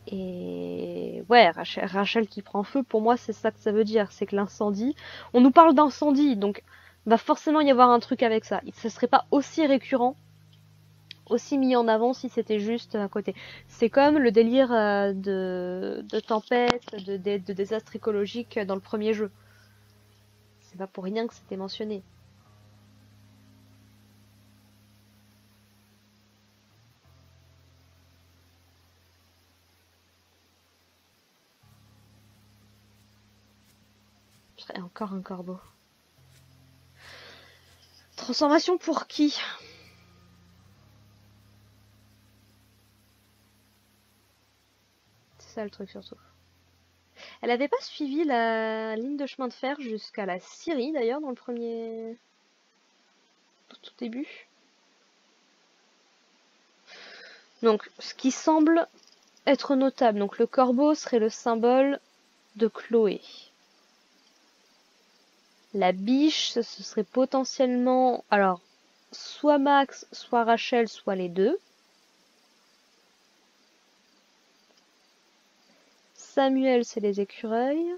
Et ouais, Rachel qui prend feu, pour moi, c'est ça que ça veut dire. C'est que l'incendie... On nous parle d'incendie, donc va forcément y avoir un truc avec ça. Ce serait pas aussi récurrent, aussi mis en avant si c'était juste à côté. C'est comme le délire de tempête, de désastre écologique dans le premier jeu. C'est pas pour rien que c'était mentionné. Et encore un corbeau. Transformation pour qui? C'est ça le truc surtout. Elle avait pas suivi la ligne de chemin de fer jusqu'à la Syrie d'ailleurs dans le premier... tout début. Donc ce qui semble être notable, donc le corbeau serait le symbole de Chloé. La biche, ce serait potentiellement, alors, soit Max, soit Rachel, soit les deux. Samuel, c'est les écureuils.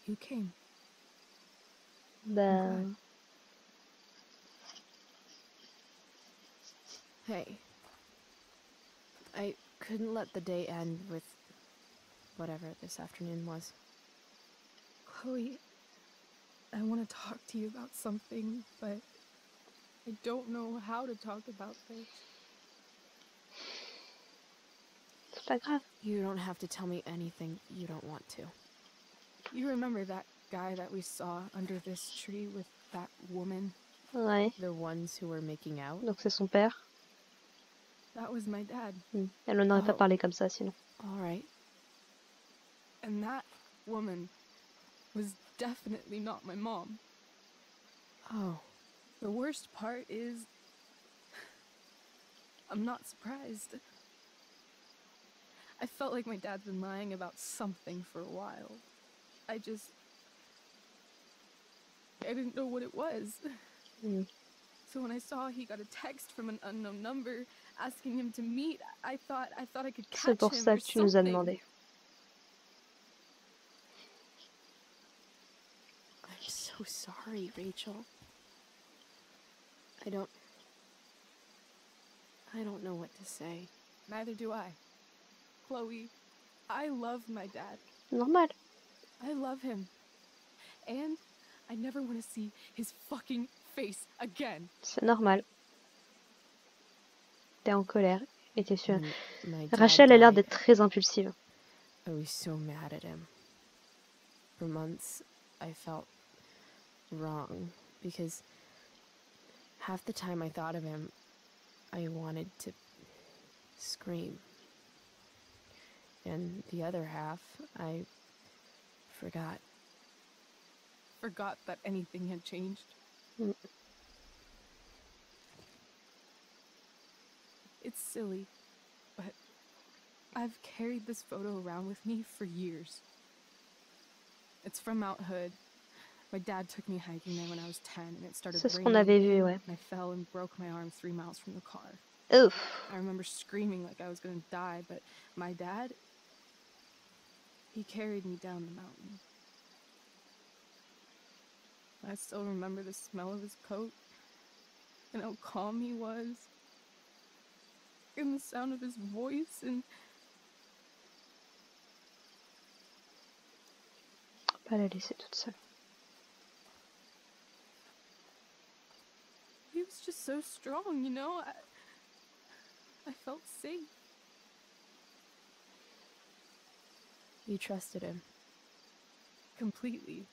You came. Ben... Hey. I couldn't let the day end with whatever this afternoon was. Chloe, I want to talk to you about something, but I don't know how to talk about this. C'est pas grave. You don't have to tell me anything you don't want to. You remember that guy that we saw under this tree with that woman? Ouais. The ones who were making out? Donc c'est son père. That was my dad. Elle n'en aurait pas parlé comme ça sinon. All right. And that woman was definitely not my mom. Oh. The worst part is I'm not surprised. I felt like my dad's been lying about something for a while. I didn't know what it was. Mm. So when I saw he got a text from an unknown number asking him to meet, I thought I could catch him. C'est pour ça que tu nous as demandé. I'm so sorry, Rachel. I don't know what to say. Neither do I. Chloe, I love my dad. Normal. I love him. And I never want to see his fucking face again. C'est normal. T'es en colère. Et t'es sûre. My dad Rachel a l'air died. d'être très impulsive. I was so mad at him. For months, I felt wrong because half the time I thought of him, I wanted to scream. And the other half, I forgot. Forgot that anything had changed. Mm. It's silly, but I've carried this photo around with me for years. It's from Mount Hood. My dad took me hiking there when I was 10 and it started C'est ce raining. qu'on avait vu, ouais. And I fell and broke my arm 3 miles from the car. Ouf. I remember screaming like I was gonna die, but my dad, he carried me down the mountain. I still remember the smell of his coat, and how calm he was, and the sound of his voice, and Pas la laisser toute seule. he was just so strong, you know? I felt safe. You trusted him. Completely.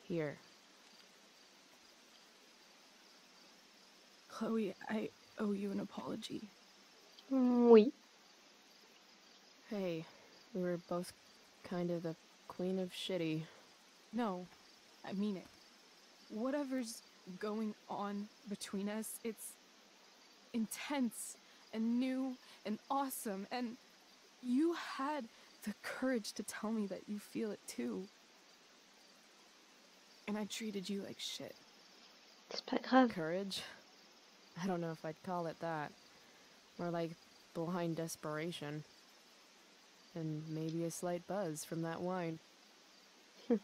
Here. Chloe, I owe you an apology. Oui. Hey, we were both kind of the queen of shitty. No, I mean it. Whatever's going on between us, it's intense and new and awesome, and you had the courage to tell me that you feel it too. And I treated you like shit. C'est pas grave. Courage? I don't know if I'd call it that. More like blind desperation. And maybe a slight buzz from that wine.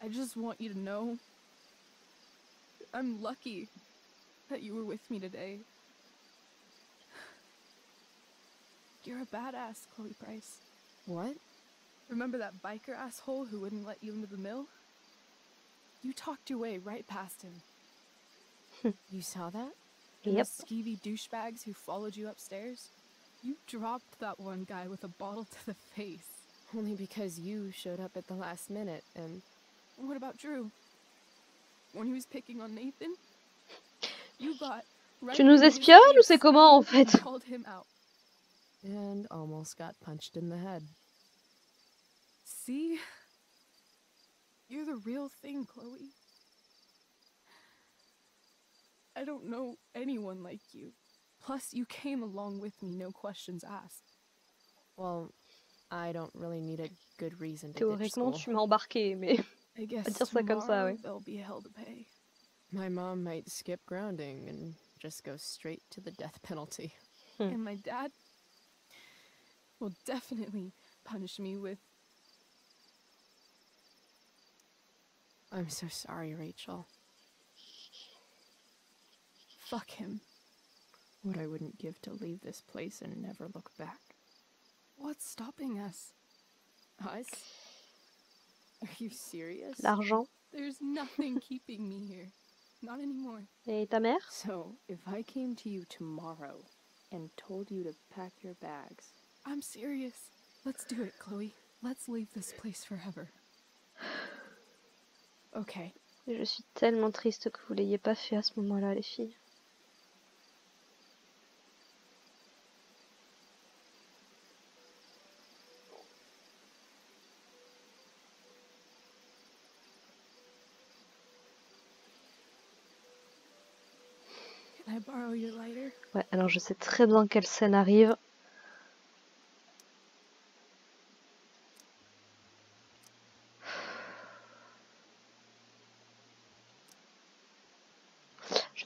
I just want you to know I'm lucky that you were with me today. You're a badass, Chloe Price. What? Remember that biker asshole who wouldn't let you into the mill? You talked your way right past him. You saw that? And Yep. those skeevy douchebags who followed you upstairs? You dropped that one guy with a bottle to the face. Only because you showed up at the last minute and... What about Drew? When he was picking on Nathan? You got right Tu nous into his espionnes ou face c'est comment en fait? and called him out. and almost got punched in the head. See? You're the real thing, Chloe. I don't know anyone like you. Plus, you came along with me, no questions asked. Well, I don't really need a good reason to ditch Théoriquement, school. tu m'as embarqué, mais I guess On va dire ça comme ça, tomorrow ouais. there'll be hell to pay. My mom might skip grounding and just go straight to the death penalty. And my dad will definitely punish me with... I'm so sorry, Rachel. Fuck him. What I wouldn't give to leave this place and never look back. What's stopping us? Us? Are you serious? l'argent. There's nothing keeping me here. Not anymore. Et ta mère? So, if I came to you tomorrow and told you to pack your bags, I'm serious. Let's do it, Chloe. Let's leave this place forever. okay, Je suis tellement triste que vous l'ayez pas fait à ce moment-là, les filles. Can I borrow your lighter? Ouais, alors je sais très bien quelle scène arrive. Je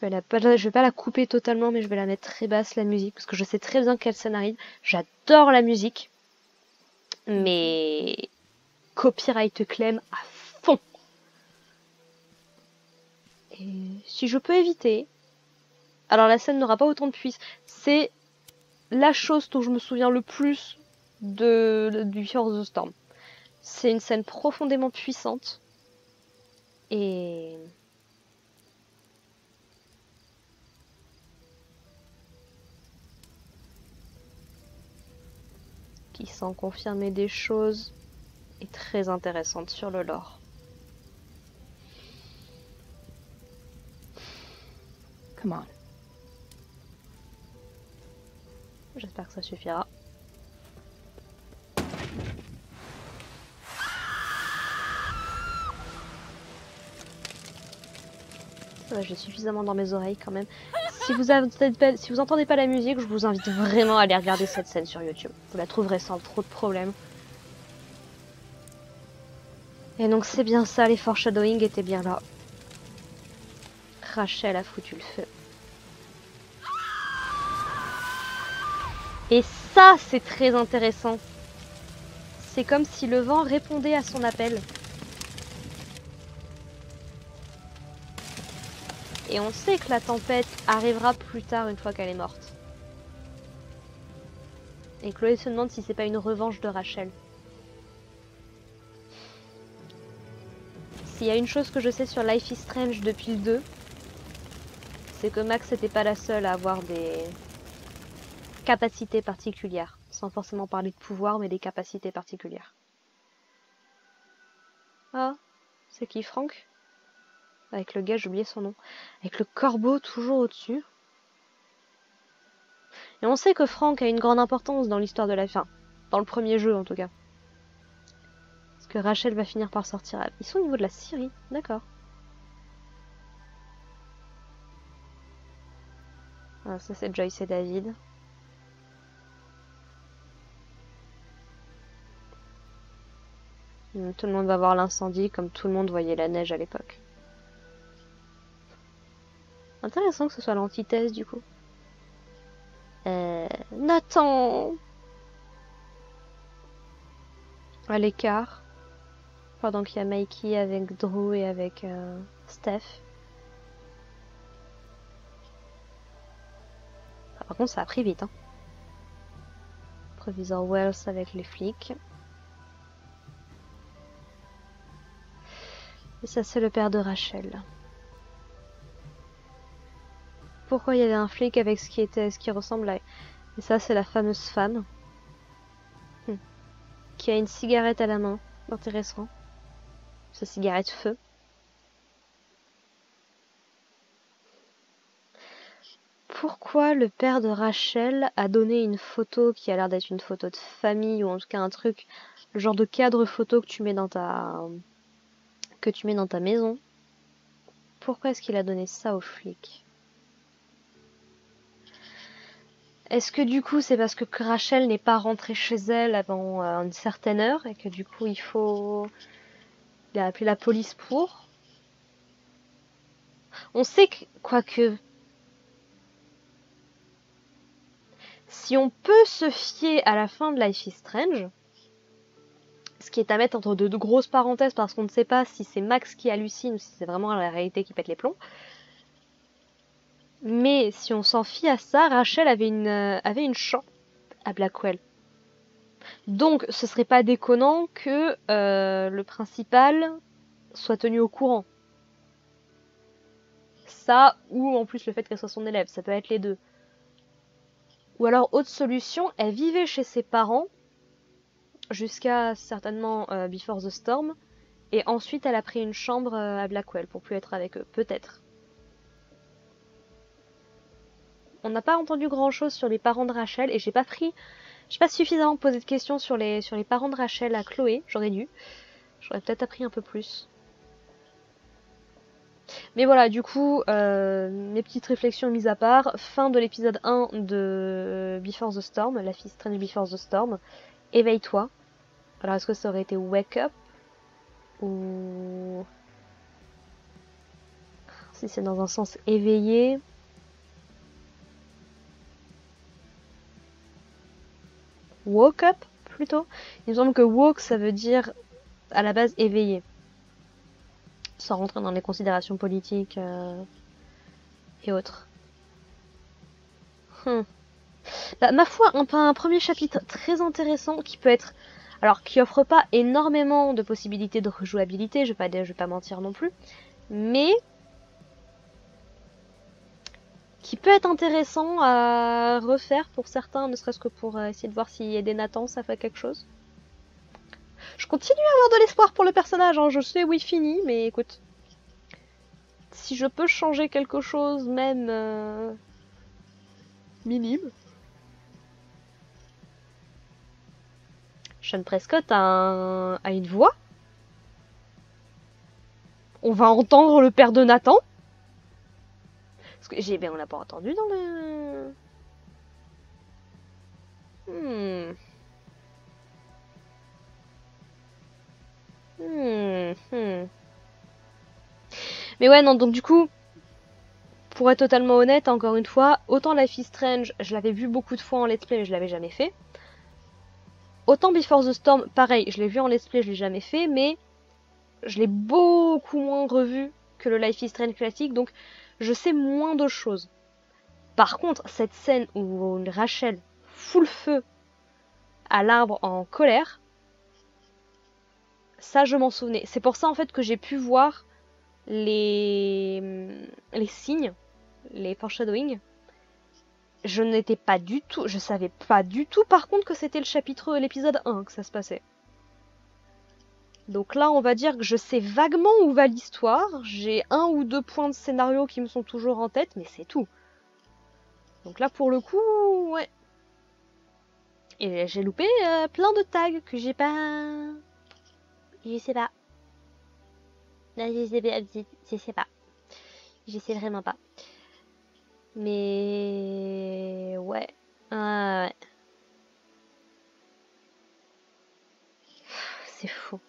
vais pas la couper totalement, mais je vais la mettre très basse, la musique, parce que je sais très bien quelle scène arrive. J'adore la musique, mais copyright claim à fond. Et si je peux éviter, alors la scène n'aura pas autant de puissance. C'est la chose dont je me souviens le plus du Before the Storm. C'est une scène profondément puissante et qui semble confirmer des choses et très intéressantes sur le lore. Come on. J'espère que ça suffira. Ouais, j'ai suffisamment dans mes oreilles quand même. Si vous entendez pas la musique, je vous invite vraiment à aller regarder cette scène sur YouTube. Vous la trouverez sans trop de problèmes. Et donc c'est bien ça, les foreshadowing étaient bien là. Rachel a foutu le feu. Et ça, c'est très intéressant. C'est comme si le vent répondait à son appel. Et on sait que la tempête arrivera plus tard une fois qu'elle est morte. Et Chloé se demande si c'est pas une revanche de Rachel. S'il y a une chose que je sais sur Life is Strange depuis le 2, c'est que Max n'était pas la seule à avoir des capacités particulières. Sans forcément parler de pouvoir, mais des capacités particulières. Ah, c'est qui, Franck? Avec le gars, j'ai oublié son nom. Avec le corbeau toujours au-dessus. Et on sait que Franck a une grande importance dans l'histoire de la fin. Dans le premier jeu, en tout cas. Parce que Rachel va finir par sortir. Ils sont au niveau de la Syrie, d'accord. Ah, ça, c'est Joyce et David. Tout le monde va voir l'incendie comme tout le monde voyait la neige à l'époque. Intéressant que ce soit l'antithèse du coup. Nathan à l'écart. Pendant qu'il y a Mikey avec Drew et avec Steph. Ah, par contre ça a pris vite. Hein. Proviseur Wells avec les flics. Et ça c'est le père de Rachel. Pourquoi il y avait un flic avec ce qui ressemble à... Et ça c'est la fameuse femme. Qui a une cigarette à la main. Intéressant. Sa cigarette feu. Pourquoi le père de Rachel a donné une photo qui a l'air d'être une photo de famille ou en tout cas un truc, le genre de cadre photo que tu mets dans ta maison? Pourquoi est-ce qu'il a donné ça aux flics? Est-ce que du coup c'est parce que Rachel n'est pas rentrée chez elle avant une certaine heure et que du coup il a appelé la police pour? On sait que, quoique, si on peut se fier à la fin de Life is Strange, ce qui est à mettre entre de grosses parenthèses parce qu'on ne sait pas si c'est Max qui hallucine ou si c'est vraiment la réalité qui pète les plombs. Mais si on s'en fie à ça, Rachel avait une chambre à Blackwell. Donc ce serait pas déconnant que le principal soit tenu au courant. Ça, ou en plus le fait qu'elle soit son élève, ça peut être les deux. Ou alors, autre solution, elle vivait chez ses parents jusqu'à certainement Before the Storm, et ensuite elle a pris une chambre à Blackwell pour plus être avec eux, peut-être. On n'a pas entendu grand-chose sur les parents de Rachel, et j'ai pas suffisamment posé de questions sur les parents de Rachel à Chloé, j'aurais dû. J'aurais peut-être appris un peu plus. Mais voilà, du coup, mes petites réflexions mises à part, fin de l'épisode 1 de Before the Storm, Life is Strange Before the Storm. Éveille-toi. Alors, est-ce que ça aurait été Wake Up ou si c'est dans un sens éveillé? Woke Up plutôt. Il me semble que woke ça veut dire à la base éveillé. Sans rentrer dans les considérations politiques et autres. Bah, ma foi, un premier chapitre très intéressant qui peut être... Alors, qui offre pas énormément de possibilités de rejouabilité, je vais pas mentir non plus, mais qui peut être intéressant à refaire pour certains, ne serait-ce que pour essayer de voir si aider Nathan, ça fait quelque chose. Je continue à avoir de l'espoir pour le personnage, hein. Je sais où il finit, mais écoute, si je peux changer quelque chose, même minime. Sean Prescott a une voix. On va entendre le père de Nathan. Parce que on l'a pas entendu dans le... Mais ouais, non, donc du coup, pour être totalement honnête, encore une fois, autant Life is Strange, je l'avais vu beaucoup de fois en let's play, mais je l'avais jamais fait. Autant Before the Storm, pareil, je l'ai vu en let's play, je l'ai jamais fait, mais je l'ai beaucoup moins revu que le Life is Strange classique, donc je sais moins de choses. Par contre, cette scène où Rachel fout le feu à l'arbre en colère, ça je m'en souvenais. C'est pour ça en fait que j'ai pu voir les signes, les foreshadowing. Je n'étais pas du tout, je savais pas du tout par contre que c'était l'épisode 1 que ça se passait. Donc là, on va dire que je sais vaguement où va l'histoire. J'ai 1 ou 2 points de scénario qui me sont toujours en tête, mais c'est tout. Donc là, pour le coup, ouais. Et j'ai loupé plein de tags que j'ai pas... Je sais pas. Je sais pas. Je sais vraiment pas. Mais... ouais. Ouais. C'est fou.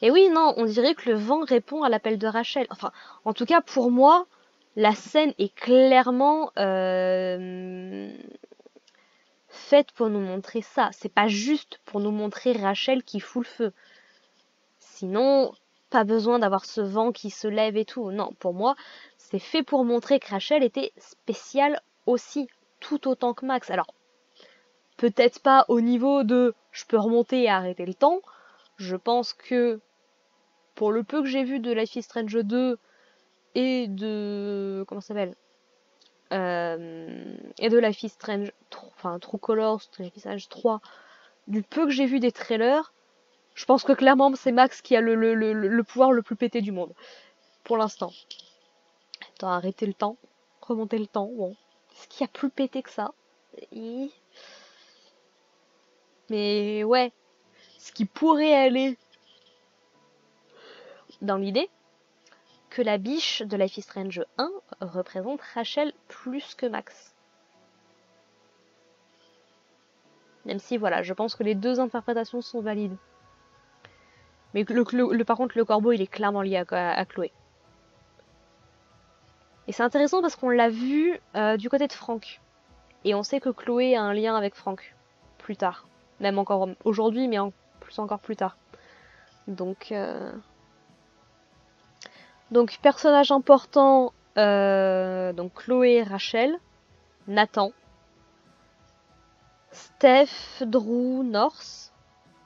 Et oui, non, on dirait que le vent répond à l'appel de Rachel. Enfin, en tout cas, pour moi, la scène est clairement faite pour nous montrer ça. C'est pas juste pour nous montrer Rachel qui fout le feu. Sinon, pas besoin d'avoir ce vent qui se lève et tout. Non, pour moi, c'est fait pour montrer que Rachel était spéciale aussi, tout autant que Max. Alors, peut-être pas au niveau de je peux remonter et arrêter le temps. Je pense que pour le peu que j'ai vu de Life is Strange 2 et de... comment ça s'appelle et de Life is Strange, enfin True Colors, Life is Strange 3, du peu que j'ai vu des trailers, je pense que clairement c'est Max qui a le pouvoir le plus pété du monde. Pour l'instant. Attends, arrêter le temps, remonter le temps, bon. Est-ce qu'il y a plus pété que ça? Mais ouais, ce qui pourrait aller dans l'idée que la biche de Life is Strange 1 représente Rachel plus que Max. Même si, voilà, je pense que les deux interprétations sont valides. Mais par contre, le corbeau, il est clairement lié à Chloé. Et c'est intéressant parce qu'on l'a vu du côté de Frank. Et on sait que Chloé a un lien avec Frank. Plus tard. Même encore aujourd'hui, mais plus encore plus tard. Donc personnage important, donc Chloé, Rachel, Nathan, Steph, Drew, North,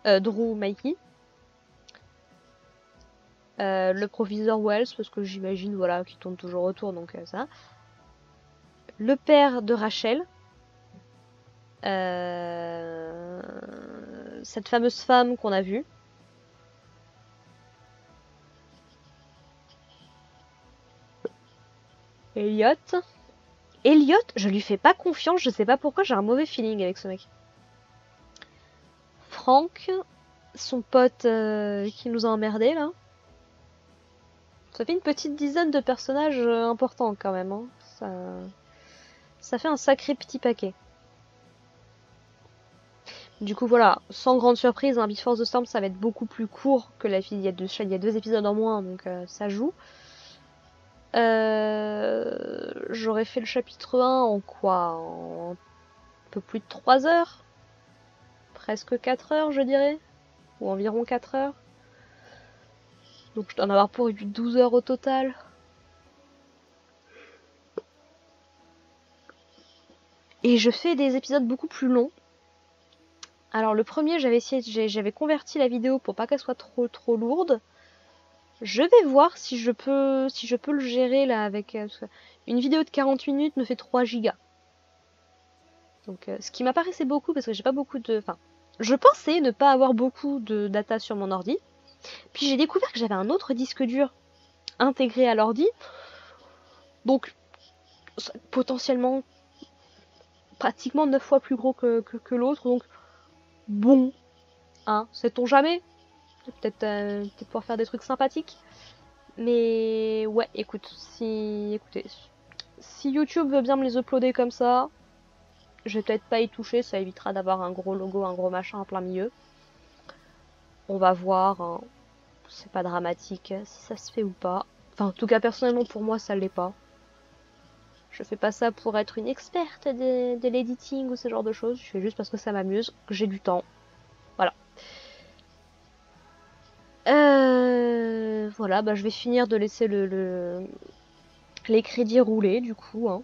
Drew, Mikey, le proviseur Wells, parce que j'imagine, voilà, qu'il tourne toujours autour, donc ça. Le père de Rachel, cette fameuse femme qu'on a vue. Elliot, je lui fais pas confiance, je sais pas pourquoi, j'ai un mauvais feeling avec ce mec. Frank, son pote qui nous a emmerdés là. Ça fait une petite dizaine de personnages importants quand même. Hein. Ça fait un sacré petit paquet. Du coup voilà, sans grande surprise, hein, Before the Storm ça va être beaucoup plus court que la fille. Il y a 2 épisodes en moins, donc ça joue. J'aurais fait le chapitre 1 en quoi? En un peu plus de 3 heures? Presque 4 heures je dirais? Ou environ 4 heures. Donc je dois en avoir pour 12 heures au total. Et je fais des épisodes beaucoup plus longs. Alors le premier, j'avais converti la vidéo pour pas qu'elle soit trop lourde. Je vais voir si je peux le gérer là avec une vidéo de 40 minutes me fait 3 gigas. Donc ce qui m'apparaissait beaucoup parce que j'ai pas beaucoup de enfin, je pensais ne pas avoir beaucoup de data sur mon ordi. Puis j'ai découvert que j'avais un autre disque dur intégré à l'ordi. Donc potentiellement pratiquement 9 fois plus gros que l'autre. Donc bon, hein, sait-on jamais. Peut-être pouvoir faire des trucs sympathiques. Mais ouais, écoutez, si YouTube veut bien me les uploader comme ça, je vais peut-être pas y toucher, ça évitera d'avoir un gros logo, un gros machin en plein milieu. On va voir, hein. C'est pas dramatique si ça se fait ou pas. Enfin, en tout cas, personnellement, pour moi, ça l'est pas. Je fais pas ça pour être une experte de l'editing ou ce genre de choses. Je fais juste parce que ça m'amuse, que j'ai du temps. Voilà. Voilà, bah je vais finir de laisser les crédits rouler, du coup. Hein.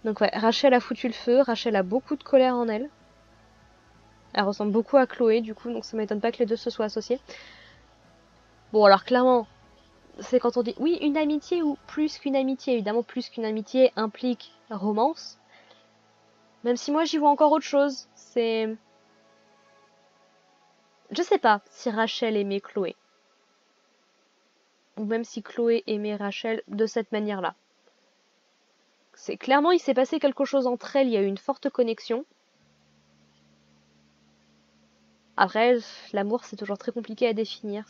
Donc ouais, Rachel a foutu le feu. Rachel a beaucoup de colère en elle. Elle ressemble beaucoup à Chloé, du coup, donc ça m'étonne pas que les deux se soient associés. Bon, alors clairement, c'est quand on dit oui, une amitié ou plus qu'une amitié. Évidemment, plus qu'une amitié implique romance. Même si moi, j'y vois encore autre chose. C'est... Je sais pas si Rachel aimait Chloé. Ou même si Chloé aimait Rachel de cette manière-là. C'est clairement, il s'est passé quelque chose entre elles, il y a eu une forte connexion. Après, l'amour, c'est toujours très compliqué à définir.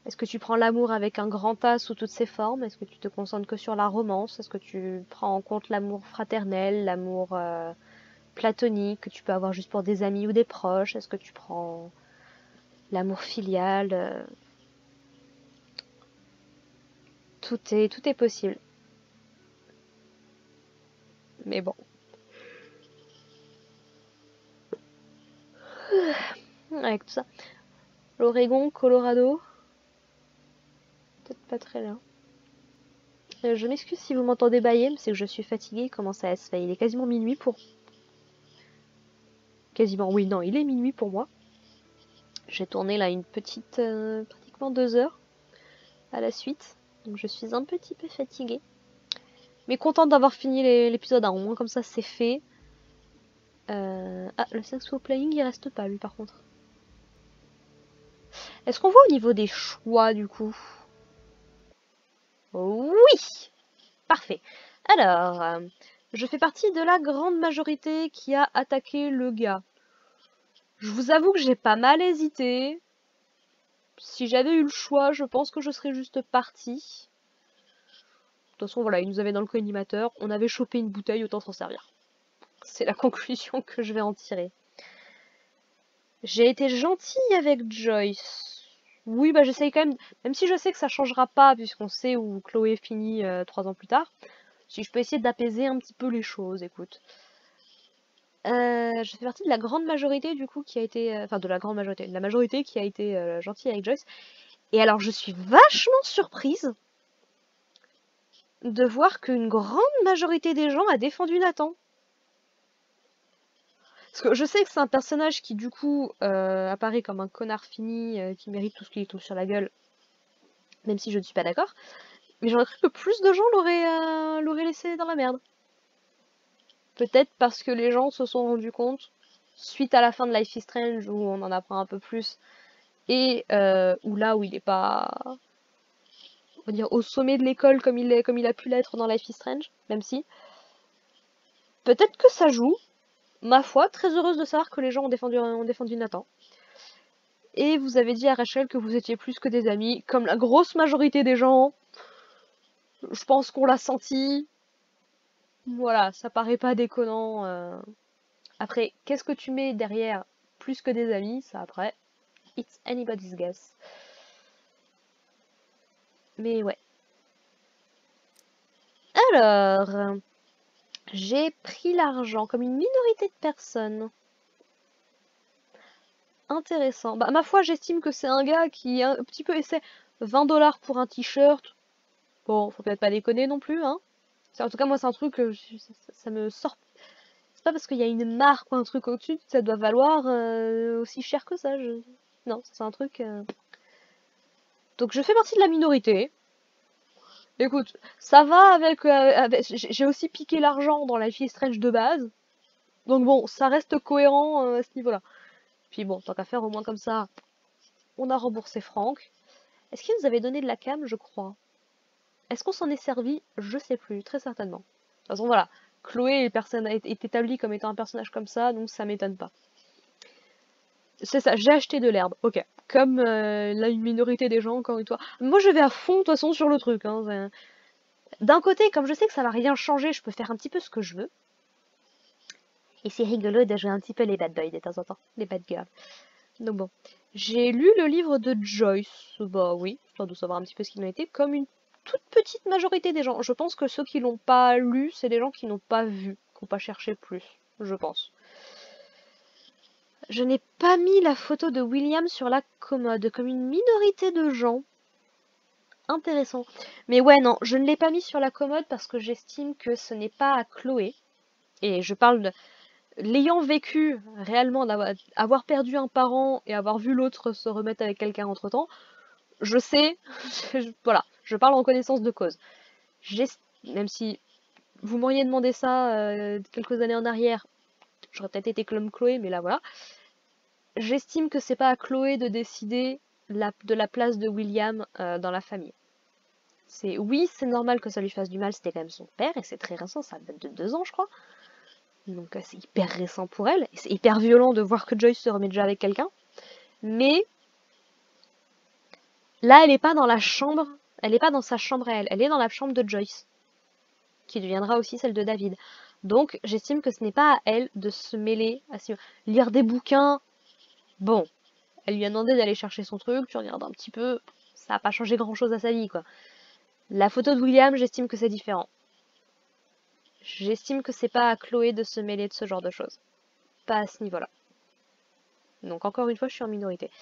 Est-ce que tu prends l'amour avec un grand A sous toutes ses formes? Est-ce que tu te concentres que sur la romance? Est-ce que tu prends en compte l'amour fraternel, l'amour platonique que tu peux avoir juste pour des amis ou des proches? Est-ce que tu prends l'amour filial? Tout est possible. Mais bon. Avec tout ça. L'Oregon, Colorado. Peut-être pas très loin. Je m'excuse si vous m'entendez bailler, mais c'est que je suis fatiguée, il commence à se faire. Il est quasiment minuit pour... Quasiment, oui, non, il est minuit pour moi. J'ai tourné là une petite... pratiquement 2 heures à la suite. Donc je suis un petit peu fatiguée. Mais contente d'avoir fini l'épisode 1, au moins comme ça c'est fait. Ah, le sexual playing il reste pas lui par contre. Est-ce qu'on voit au niveau des choix du coup? Oui! Parfait. Alors, je fais partie de la grande majorité qui a attaqué le gars. Je vous avoue que j'ai pas mal hésité. Si j'avais eu le choix, je pense que je serais juste partie. De toute façon, voilà, il nous avait dans le collimateur. On avait chopé une bouteille, autant s'en servir. C'est la conclusion que je vais en tirer. J'ai été gentille avec Joyce. Oui, bah j'essaye quand même, même si je sais que ça changera pas, puisqu'on sait où Chloé finit 3 ans plus tard. Si je peux essayer d'apaiser un petit peu les choses, écoute. Je fais partie de la grande majorité du coup qui a été... Enfin de la grande majorité, de la majorité qui a été gentille avec Joyce. Et alors je suis vachement surprise de voir qu'une grande majorité des gens a défendu Nathan. Parce que je sais que c'est un personnage qui du coup apparaît comme un connard fini qui mérite tout ce qui lui tombe sur la gueule. Même si je ne suis pas d'accord. Mais j'aurais cru que plus de gens l'auraient laissé dans la merde. Peut-être parce que les gens se sont rendus compte, suite à la fin de Life is Strange, où on en apprend un peu plus, et où là où il est pas, on va dire, au sommet de l'école comme il a pu l'être dans Life is Strange, même si. Peut-être que ça joue. Ma foi, très heureuse de savoir que les gens ont défendu Nathan. Et vous avez dit à Rachel que vous étiez plus que des amis, comme la grosse majorité des gens. Je pense qu'on l'a senti. Voilà, ça paraît pas déconnant. Après, qu'est-ce que tu mets derrière plus que des amis? Ça après, it's anybody's guess. Mais ouais. Alors, j'ai pris l'argent comme une minorité de personnes. Intéressant. Bah, ma foi, j'estime que c'est un gars qui un petit peu essaie 20 $ pour un t-shirt. Bon, faut peut-être pas déconner non plus, hein. En tout cas, moi, c'est un truc que ça me sort. C'est pas parce qu'il y a une marque ou un truc au-dessus que ça doit valoir aussi cher que ça. Non, c'est un truc. Donc, je fais partie de la minorité. Écoute, ça va avec. J'ai aussi piqué l'argent dans Life is Strange de base. Donc, bon, ça reste cohérent à ce niveau-là. Puis bon, tant qu'à faire, au moins comme ça, on a remboursé Franck. Est-ce qu'il nous avait donné de la cam? Je crois. Est-ce qu'on s'en est servi? Je sais plus, très certainement. De toute façon, voilà. Chloé est établie comme étant un personnage comme ça, donc ça m'étonne pas. C'est ça, j'ai acheté de l'herbe, ok. Comme là, une minorité des gens, encore une fois. Moi, je vais à fond, de toute façon, sur le truc. Hein. D'un côté, comme je sais que ça va rien changer, je peux faire un petit peu ce que je veux. Et c'est rigolo de jouer un petit peu les bad boys de temps en temps, les bad girls. Donc bon. J'ai lu le livre de Joyce, bah oui, histoire de savoir un petit peu ce qu'il en était, comme une toute petite majorité des gens. Je pense que ceux qui l'ont pas lu, c'est des gens qui n'ont pas vu, qui n'ont pas cherché plus, je pense. Je n'ai pas mis la photo de William sur la commode, comme une minorité de gens. Intéressant. Mais ouais, non, je ne l'ai pas mis sur la commode parce que j'estime que ce n'est pas à Chloé. Et je parle de l'ayant vécu réellement, d'avoir perdu un parent et avoir vu l'autre se remettre avec quelqu'un entre temps. Je sais, voilà, je parle en connaissance de cause. Même si vous m'auriez demandé ça quelques années en arrière, j'aurais peut-être été comme Chloé, mais là voilà. J'estime que c'est pas à Chloé de décider de la place de William dans la famille. Oui, c'est normal que ça lui fasse du mal, c'était quand même son père, et c'est très récent, ça date de 2 ans je crois. Donc c'est hyper récent pour elle, et c'est hyper violent de voir que Joyce se remet déjà avec quelqu'un. Mais là, elle est pas dans la chambre, elle est pas dans sa chambre à elle est dans la chambre de Joyce, qui deviendra aussi celle de David. Donc j'estime que ce n'est pas à elle de se mêler, à lire des bouquins. Bon, elle lui a demandé d'aller chercher son truc, tu regardes un petit peu, ça n'a pas changé grand chose à sa vie quoi. La photo de William, j'estime que c'est différent. J'estime que c'est pas à Chloé de se mêler de ce genre de choses. Pas à ce niveau-là. Donc encore une fois, je suis en minorité.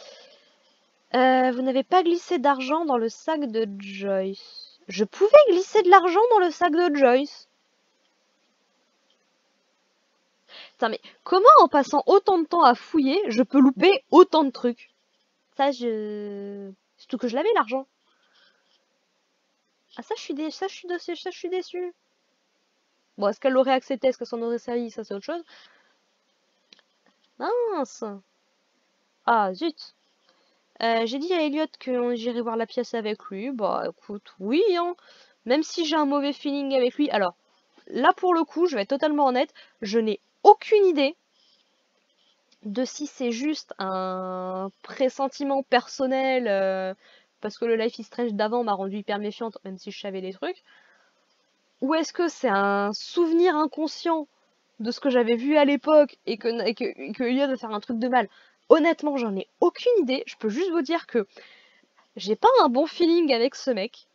Vous n'avez pas glissé d'argent dans le sac de Joyce. Je pouvais glisser de l'argent dans le sac de Joyce. Putain, mais comment en passant autant de temps à fouiller, je peux louper autant de trucs? Ça, surtout que je l'avais l'argent. Ah ça, je suis déçue. Bon, est-ce qu'elle l'aurait accepté? Est-ce que s'en aurait servi? Ça, c'est autre chose. Mince. Ah, zut. J'ai dit à Elliot que j'irais voir la pièce avec lui. Bah, écoute, oui, hein. Même si j'ai un mauvais feeling avec lui. Alors, là, pour le coup, je vais être totalement honnête, je n'ai aucune idée de si c'est juste un pressentiment personnel, parce que le Life is Strange d'avant m'a rendu hyper méfiante, même si je savais des trucs. Ou est-ce que c'est un souvenir inconscient de ce que j'avais vu à l'époque et que Elliot va faire un truc de mal? Honnêtement, j'en ai aucune idée. Je peux juste vous dire que j'ai pas un bon feeling avec ce mec.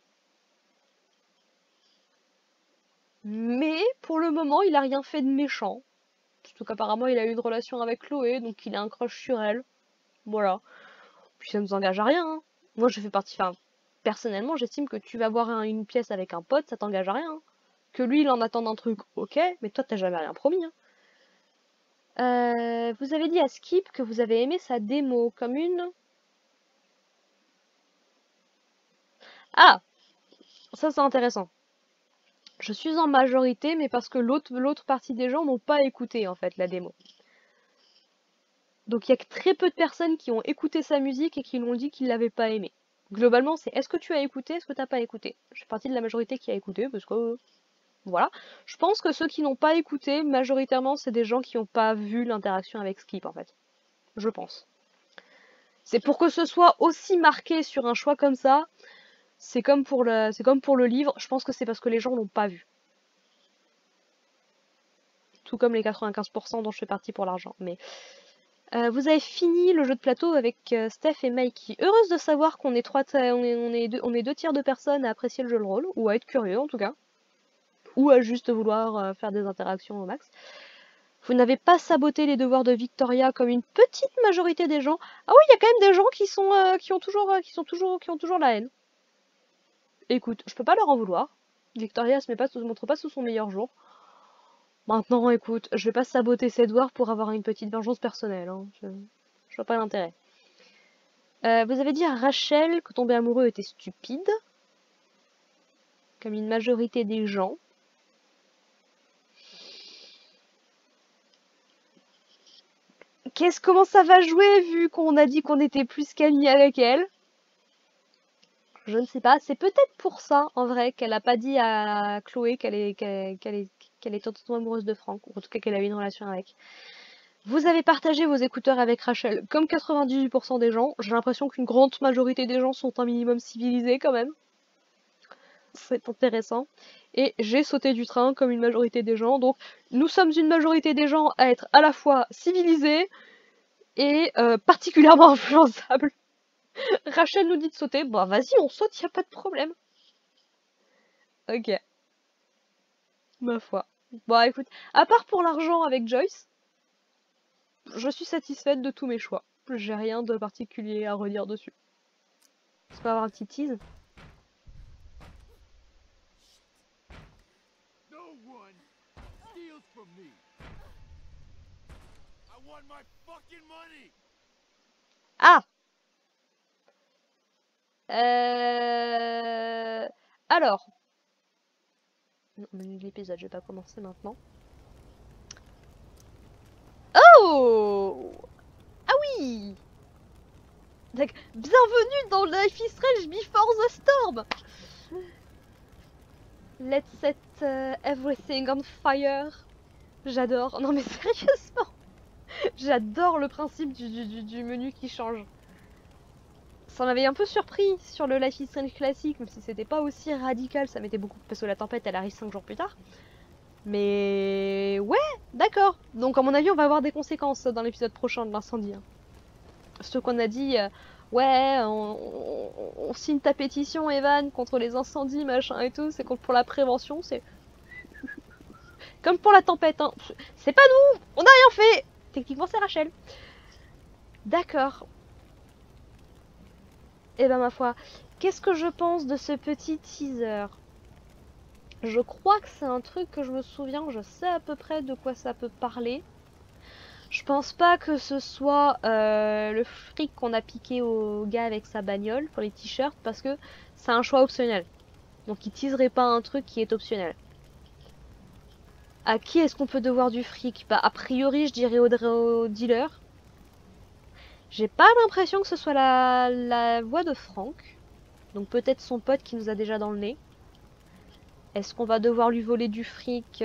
Mais pour le moment, il a rien fait de méchant. Surtout qu'apparemment, il a eu une relation avec Chloé, donc il a un crush sur elle. Voilà. Puis ça nous engage à rien. Hein. Moi, je fais partie. Enfin, personnellement, j'estime que tu vas voir une pièce avec un pote, ça t'engage à rien. Hein. Que lui, il en attend un truc, ok, mais toi, t'as jamais rien promis. Hein. Vous avez dit à Skip que vous avez aimé sa démo comme une. Ah, ça c'est intéressant. Je suis en majorité, mais parce que l'autre partie des gens n'ont pas écouté en fait la démo. Donc il y a que très peu de personnes qui ont écouté sa musique et qui l'ont dit qu'ils l'avaient pas aimé. Globalement, c'est est-ce que tu as écouté, est-ce que t'as pas écouté? Je fais partie de la majorité qui a écouté parce que voilà. Je pense que ceux qui n'ont pas écouté, majoritairement, c'est des gens qui n'ont pas vu l'interaction avec Skip en fait. Je pense. C'est pour que ce soit aussi marqué sur un choix comme ça. C'est comme pour le livre. Je pense que c'est parce que les gens l'ont pas vu. Tout comme les 95% dont je fais partie pour l'argent. Mais vous avez fini le jeu de plateau avec Steph et Mikey. Heureuse de savoir qu'on est deux tiers de personnes à apprécier le jeu de rôle, ou à être curieux en tout cas, ou à juste vouloir faire des interactions au max. Vous n'avez pas saboté les devoirs de Victoria comme une petite majorité des gens. Ah oui, il y a quand même des gens qui ont toujours la haine. Écoute, je peux pas leur en vouloir. Victoria se montre pas sous son meilleur jour. Maintenant, écoute, je vais pas saboter ses devoirs pour avoir une petite vengeance personnelle. Hein. Je vois pas l'intérêt. Vous avez dit à Rachel que tomber amoureux était stupide. Comme une majorité des gens. Comment ça va jouer vu qu'on a dit qu'on était plus qu'amis avec elle? Je ne sais pas. C'est peut-être pour ça, en vrai, qu'elle a pas dit à Chloé qu'elle est totalement amoureuse de Frank, ou en tout cas qu'elle a eu une relation avec. Vous avez partagé vos écouteurs avec Rachel, comme 98% des gens. J'ai l'impression qu'une grande majorité des gens sont un minimum civilisés quand même. C'est intéressant. Et j'ai sauté du train comme une majorité des gens. Donc nous sommes une majorité des gens à être à la fois civilisés et particulièrement influençables. Rachel nous dit de sauter. Bah vas-y, on saute, y a pas de problème. Ok. Ma foi. Bon écoute, à part pour l'argent avec Joyce, je suis satisfaite de tous mes choix. J'ai rien de particulier à redire dessus. Est-ce qu'on va avoir un petit tease? Ah! Alors. Non, menu de l'épisode, je vais pas commencer maintenant. Oh! Ah oui! Bienvenue dans Life is Strange Before the Storm! Let's set everything on fire. J'adore. Non mais sérieusement! J'adore le principe du menu qui change. Ça m'avait un peu surpris sur le Life is Strange classique, même si c'était pas aussi radical, ça m'était beaucoup... Parce que la tempête, elle arrive 5 jours plus tard. Mais... ouais, d'accord. Donc à mon avis, on va avoir des conséquences dans l'épisode prochain de l'incendie. Hein. Ce qu'on a dit, ouais, on signe ta pétition, Evan, contre les incendies, machin et tout, c'est pour la prévention, c'est... Comme pour la tempête, hein. C'est pas nous, on n'a rien fait. Techniquement, c'est Rachel. D'accord. Eh ben ma foi, qu'est-ce que je pense de ce petit teaser? Je crois que c'est un truc que je me souviens, je sais à peu près de quoi ça peut parler. Je pense pas que ce soit le fric qu'on a piqué au gars avec sa bagnole pour les t-shirts, parce que c'est un choix optionnel. Donc il teaserait pas un truc qui est optionnel. À qui est-ce qu'on peut devoir du fric? Bah a priori je dirais au dealer. J'ai pas l'impression que ce soit la voix de Frank. Donc peut-être son pote qui nous a déjà dans le nez. Est-ce qu'on va devoir lui voler du fric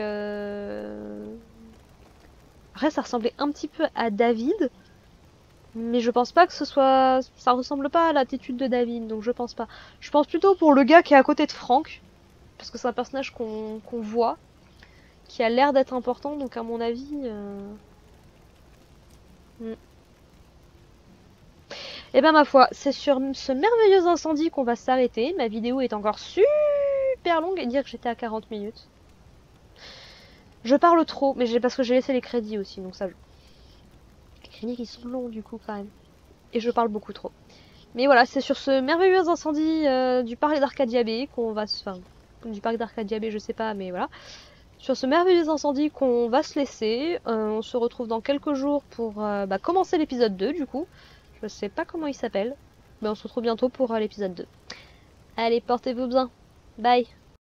Après ça ressemblait un petit peu à David. Mais je pense pas que ce soit... Ça ressemble pas à l'attitude de David, donc je pense pas. Je pense plutôt pour le gars qui est à côté de Frank. Parce que c'est un personnage qu'on voit. Qui a l'air d'être important, donc à mon avis... Et ben ma foi, c'est sur ce merveilleux incendie qu'on va s'arrêter. Ma vidéo est encore super longue et dire que j'étais à 40 minutes. Je parle trop, mais parce que j'ai laissé les crédits aussi, donc ça joue. Les crédits qui sont longs du coup quand même. Et je parle beaucoup trop. Mais voilà, c'est sur ce merveilleux incendie du parc d'Arcadia Bay qu'on va se... Enfin, du parc d'Arcadia Bay, je sais pas, mais voilà. Sur ce merveilleux incendie qu'on va se laisser. On se retrouve dans quelques jours pour commencer l'épisode 2 du coup. Je sais pas comment il s'appelle. Mais on se retrouve bientôt pour l'épisode 2. Allez, portez-vous bien. Bye.